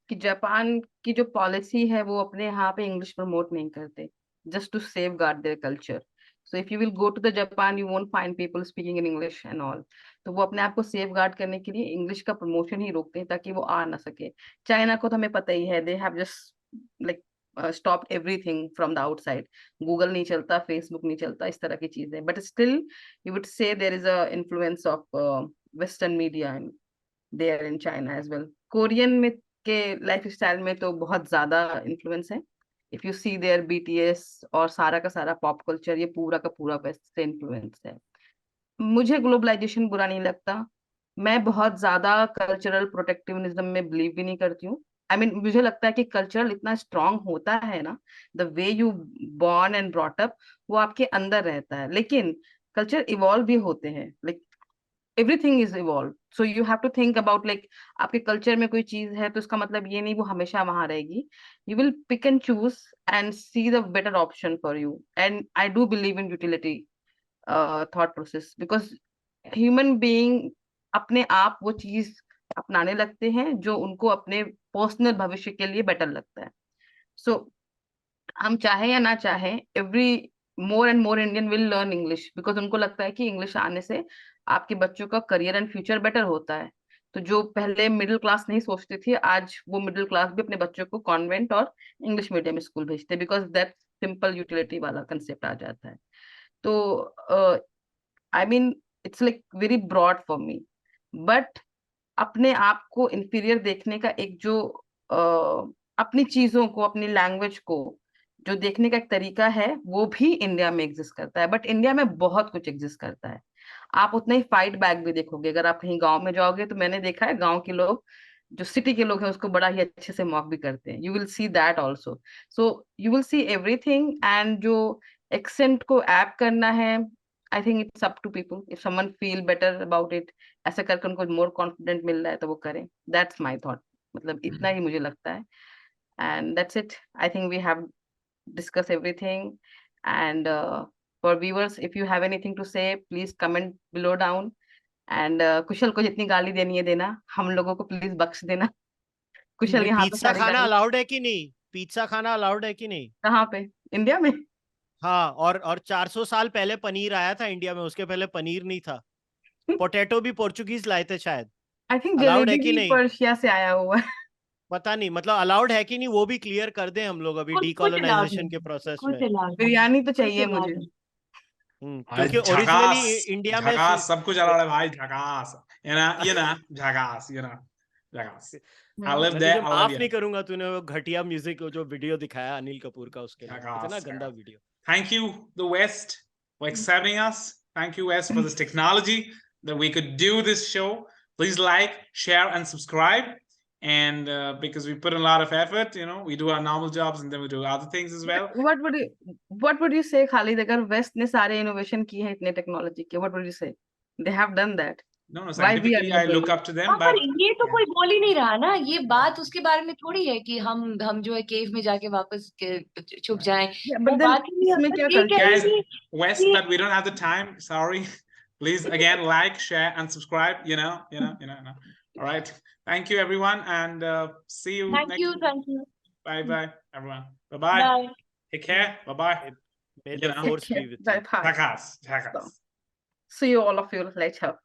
C: कि जापान की जो पॉलिसी है वो अपने यहाँ पे इंग्लिश प्रमोट नहीं करते, just to safeguard their culture. So if you will go to the Japan you won't find people speaking in English and all. तो वो अपने आप को सेव गार्ड करने के लिए इंग्लिश का प्रमोशन ही रोकते हैं ताकि वो आ ना सके. चाइना को तो हमें पता ही है, they have just like stopped everything from the outside. Google नहीं चलता, Facebook नहीं चलता, इस तरह की चीजें. But still, you would say there is a influence of Western media there in China as well. Korean में के lifestyle में तो बहुत ज्यादा influence है. If you see their BTS और सारा का सारा pop culture, ये पूरा का पूरा West से influence है. मुझे ग्लोबलाइजेशन बुरा नहीं लगता. मैं बहुत ज्यादा कल्चरल प्रोटेक्टिविज्म में बिलीव भी नहीं करती हूँ. आई मीन मुझे लगता है कि कल्चरल इतना स्ट्रांग होता है ना, the way you born and brought up वो आपके अंदर रहता है. लेकिन कल्चर इवॉल्व भी होते हैं, like everything is evolve. So you have to think about like आपके कल्चर में कोई चीज है तो इसका मतलब ये नहीं वो हमेशा वहां रहेगी. You will pick and choose and see the better option for you. And I do believe in utility thought process because human being अपने आप वो चीज अपनाने लगते हैं जो उनको अपने पर्सनल भविष्य के लिए बेटर लगता है. सो हम चाहे या ना चाहे every more and more Indian will learn English because उनको लगता है कि इंग्लिश आने से आपके बच्चों का करियर एंड फ्यूचर बेटर होता है. तो जो पहले मिडिल क्लास नहीं सोचती थी, आज वो मिडिल क्लास भी अपने बच्चों को कॉन्वेंट और इंग्लिश मीडियम स्कूल भेजते बिकॉज दैट सिंपल यूटिलिटी वाला कंसेप्ट आ जाता है. तो I mean it's like very broad for me. But अपने आप को इंफीरियर देखने का एक जो अपनी चीजों को, अपनी लैंग्वेज को जो देखने का एक तरीका है वो भी इंडिया में एग्जिस्ट करता है. बट इंडिया में बहुत कुछ एग्जिस्ट करता है. आप उतना ही फाइट बैक भी देखोगे. अगर आप कहीं गांव में जाओगे तो मैंने देखा है गांव के लोग जो सिटी के लोग हैं उसको बड़ा ही अच्छे से मॉक भी करते हैं. You will see that also. So you will see everything. And जो एक्सेंट को ऐप करना है, I think it's up to people. If someone feel better about it, ऐसा करके उनको मोर कॉन्फिडेंट मिल रहा है तो वो करें. That's my thought. मतलब इतना ही मुझे लगता है. And that's it. I think we have discussed everything. And for viewers, if you have anything to say please comment below down. And Kushal को जितनी गाली देनी है देना, हम लोगों को प्लीज बख्श देना. कुशल यहाँ पे
A: पिज्जा खाना अलाउड है कि नहीं? पिज्जा खाना अलाउड है कि नहीं?
C: कहाँ पे? इंडिया में?
A: हाँ. और 400 साल पहले पनीर आया था इंडिया में, उसके पहले पनीर नहीं था. पोटैटो भी पोर्चुगीज लाए थे शायद.
C: आई थिंक
A: अलाउड है
C: जलेबी
A: कि
C: भी
A: नहीं?
C: पर्शिया से आया हुआ है.
A: पता नहीं, मतलब अलाउड है कि नहीं वो भी क्लियर कर दें हम लोग अभी डीकोलोनाइजेशन के प्रोसेस में.
C: बिरयानी तो चाहिए मुझे.
A: क्योंकि ओरिजिनली इंडिया में
B: सब कुछ अलाउड है भाई. झकास, झकास, झकास. I live there.
A: माफ नहीं करूंगा तूने वो घटिया म्यूजिक जो वीडियो दिखाया अनिल कपूर का, उसके लिए इतना गंदा video.
B: Thank you, the West, for accepting us. Thank you, West, for this technology that we could do this show. Please like, share, and subscribe. And because we put in a lot of effort, we do our normal jobs and then we do other things as well.
C: What would you say, Khalid? अगर West ने सारे innovation की है इतने technology के, what would you say? They have done that.
B: No,
C: Why we are
B: scientifically I
C: not
B: look
C: doing
B: up to them,
D: हाँ, पर
B: but
D: ये तो कोई बोल ही नहीं रहा ना, ये बात उसके बारे में थोड़ी है कि हम जो है केव में जाके वापस छुप जाएं।
C: Yeah,
D: वो
C: but then
D: बात ही नहीं है,
C: इसमें
D: बस
C: क्या
D: ये कह रहे
B: guys,
D: हैं
B: West,
D: कि
B: but we don't have the time. Sorry. Please again like, share, and subscribe. All right. Thank you, everyone, and see you
D: thank
B: next
D: you,
B: week.
D: thank you.
B: Bye, bye, everyone. Bye, bye.
D: Bye.
B: Take care. Bye, bye.
A: May the force be with you.
C: Bye-bye.
B: Takas.
C: See you all of you later.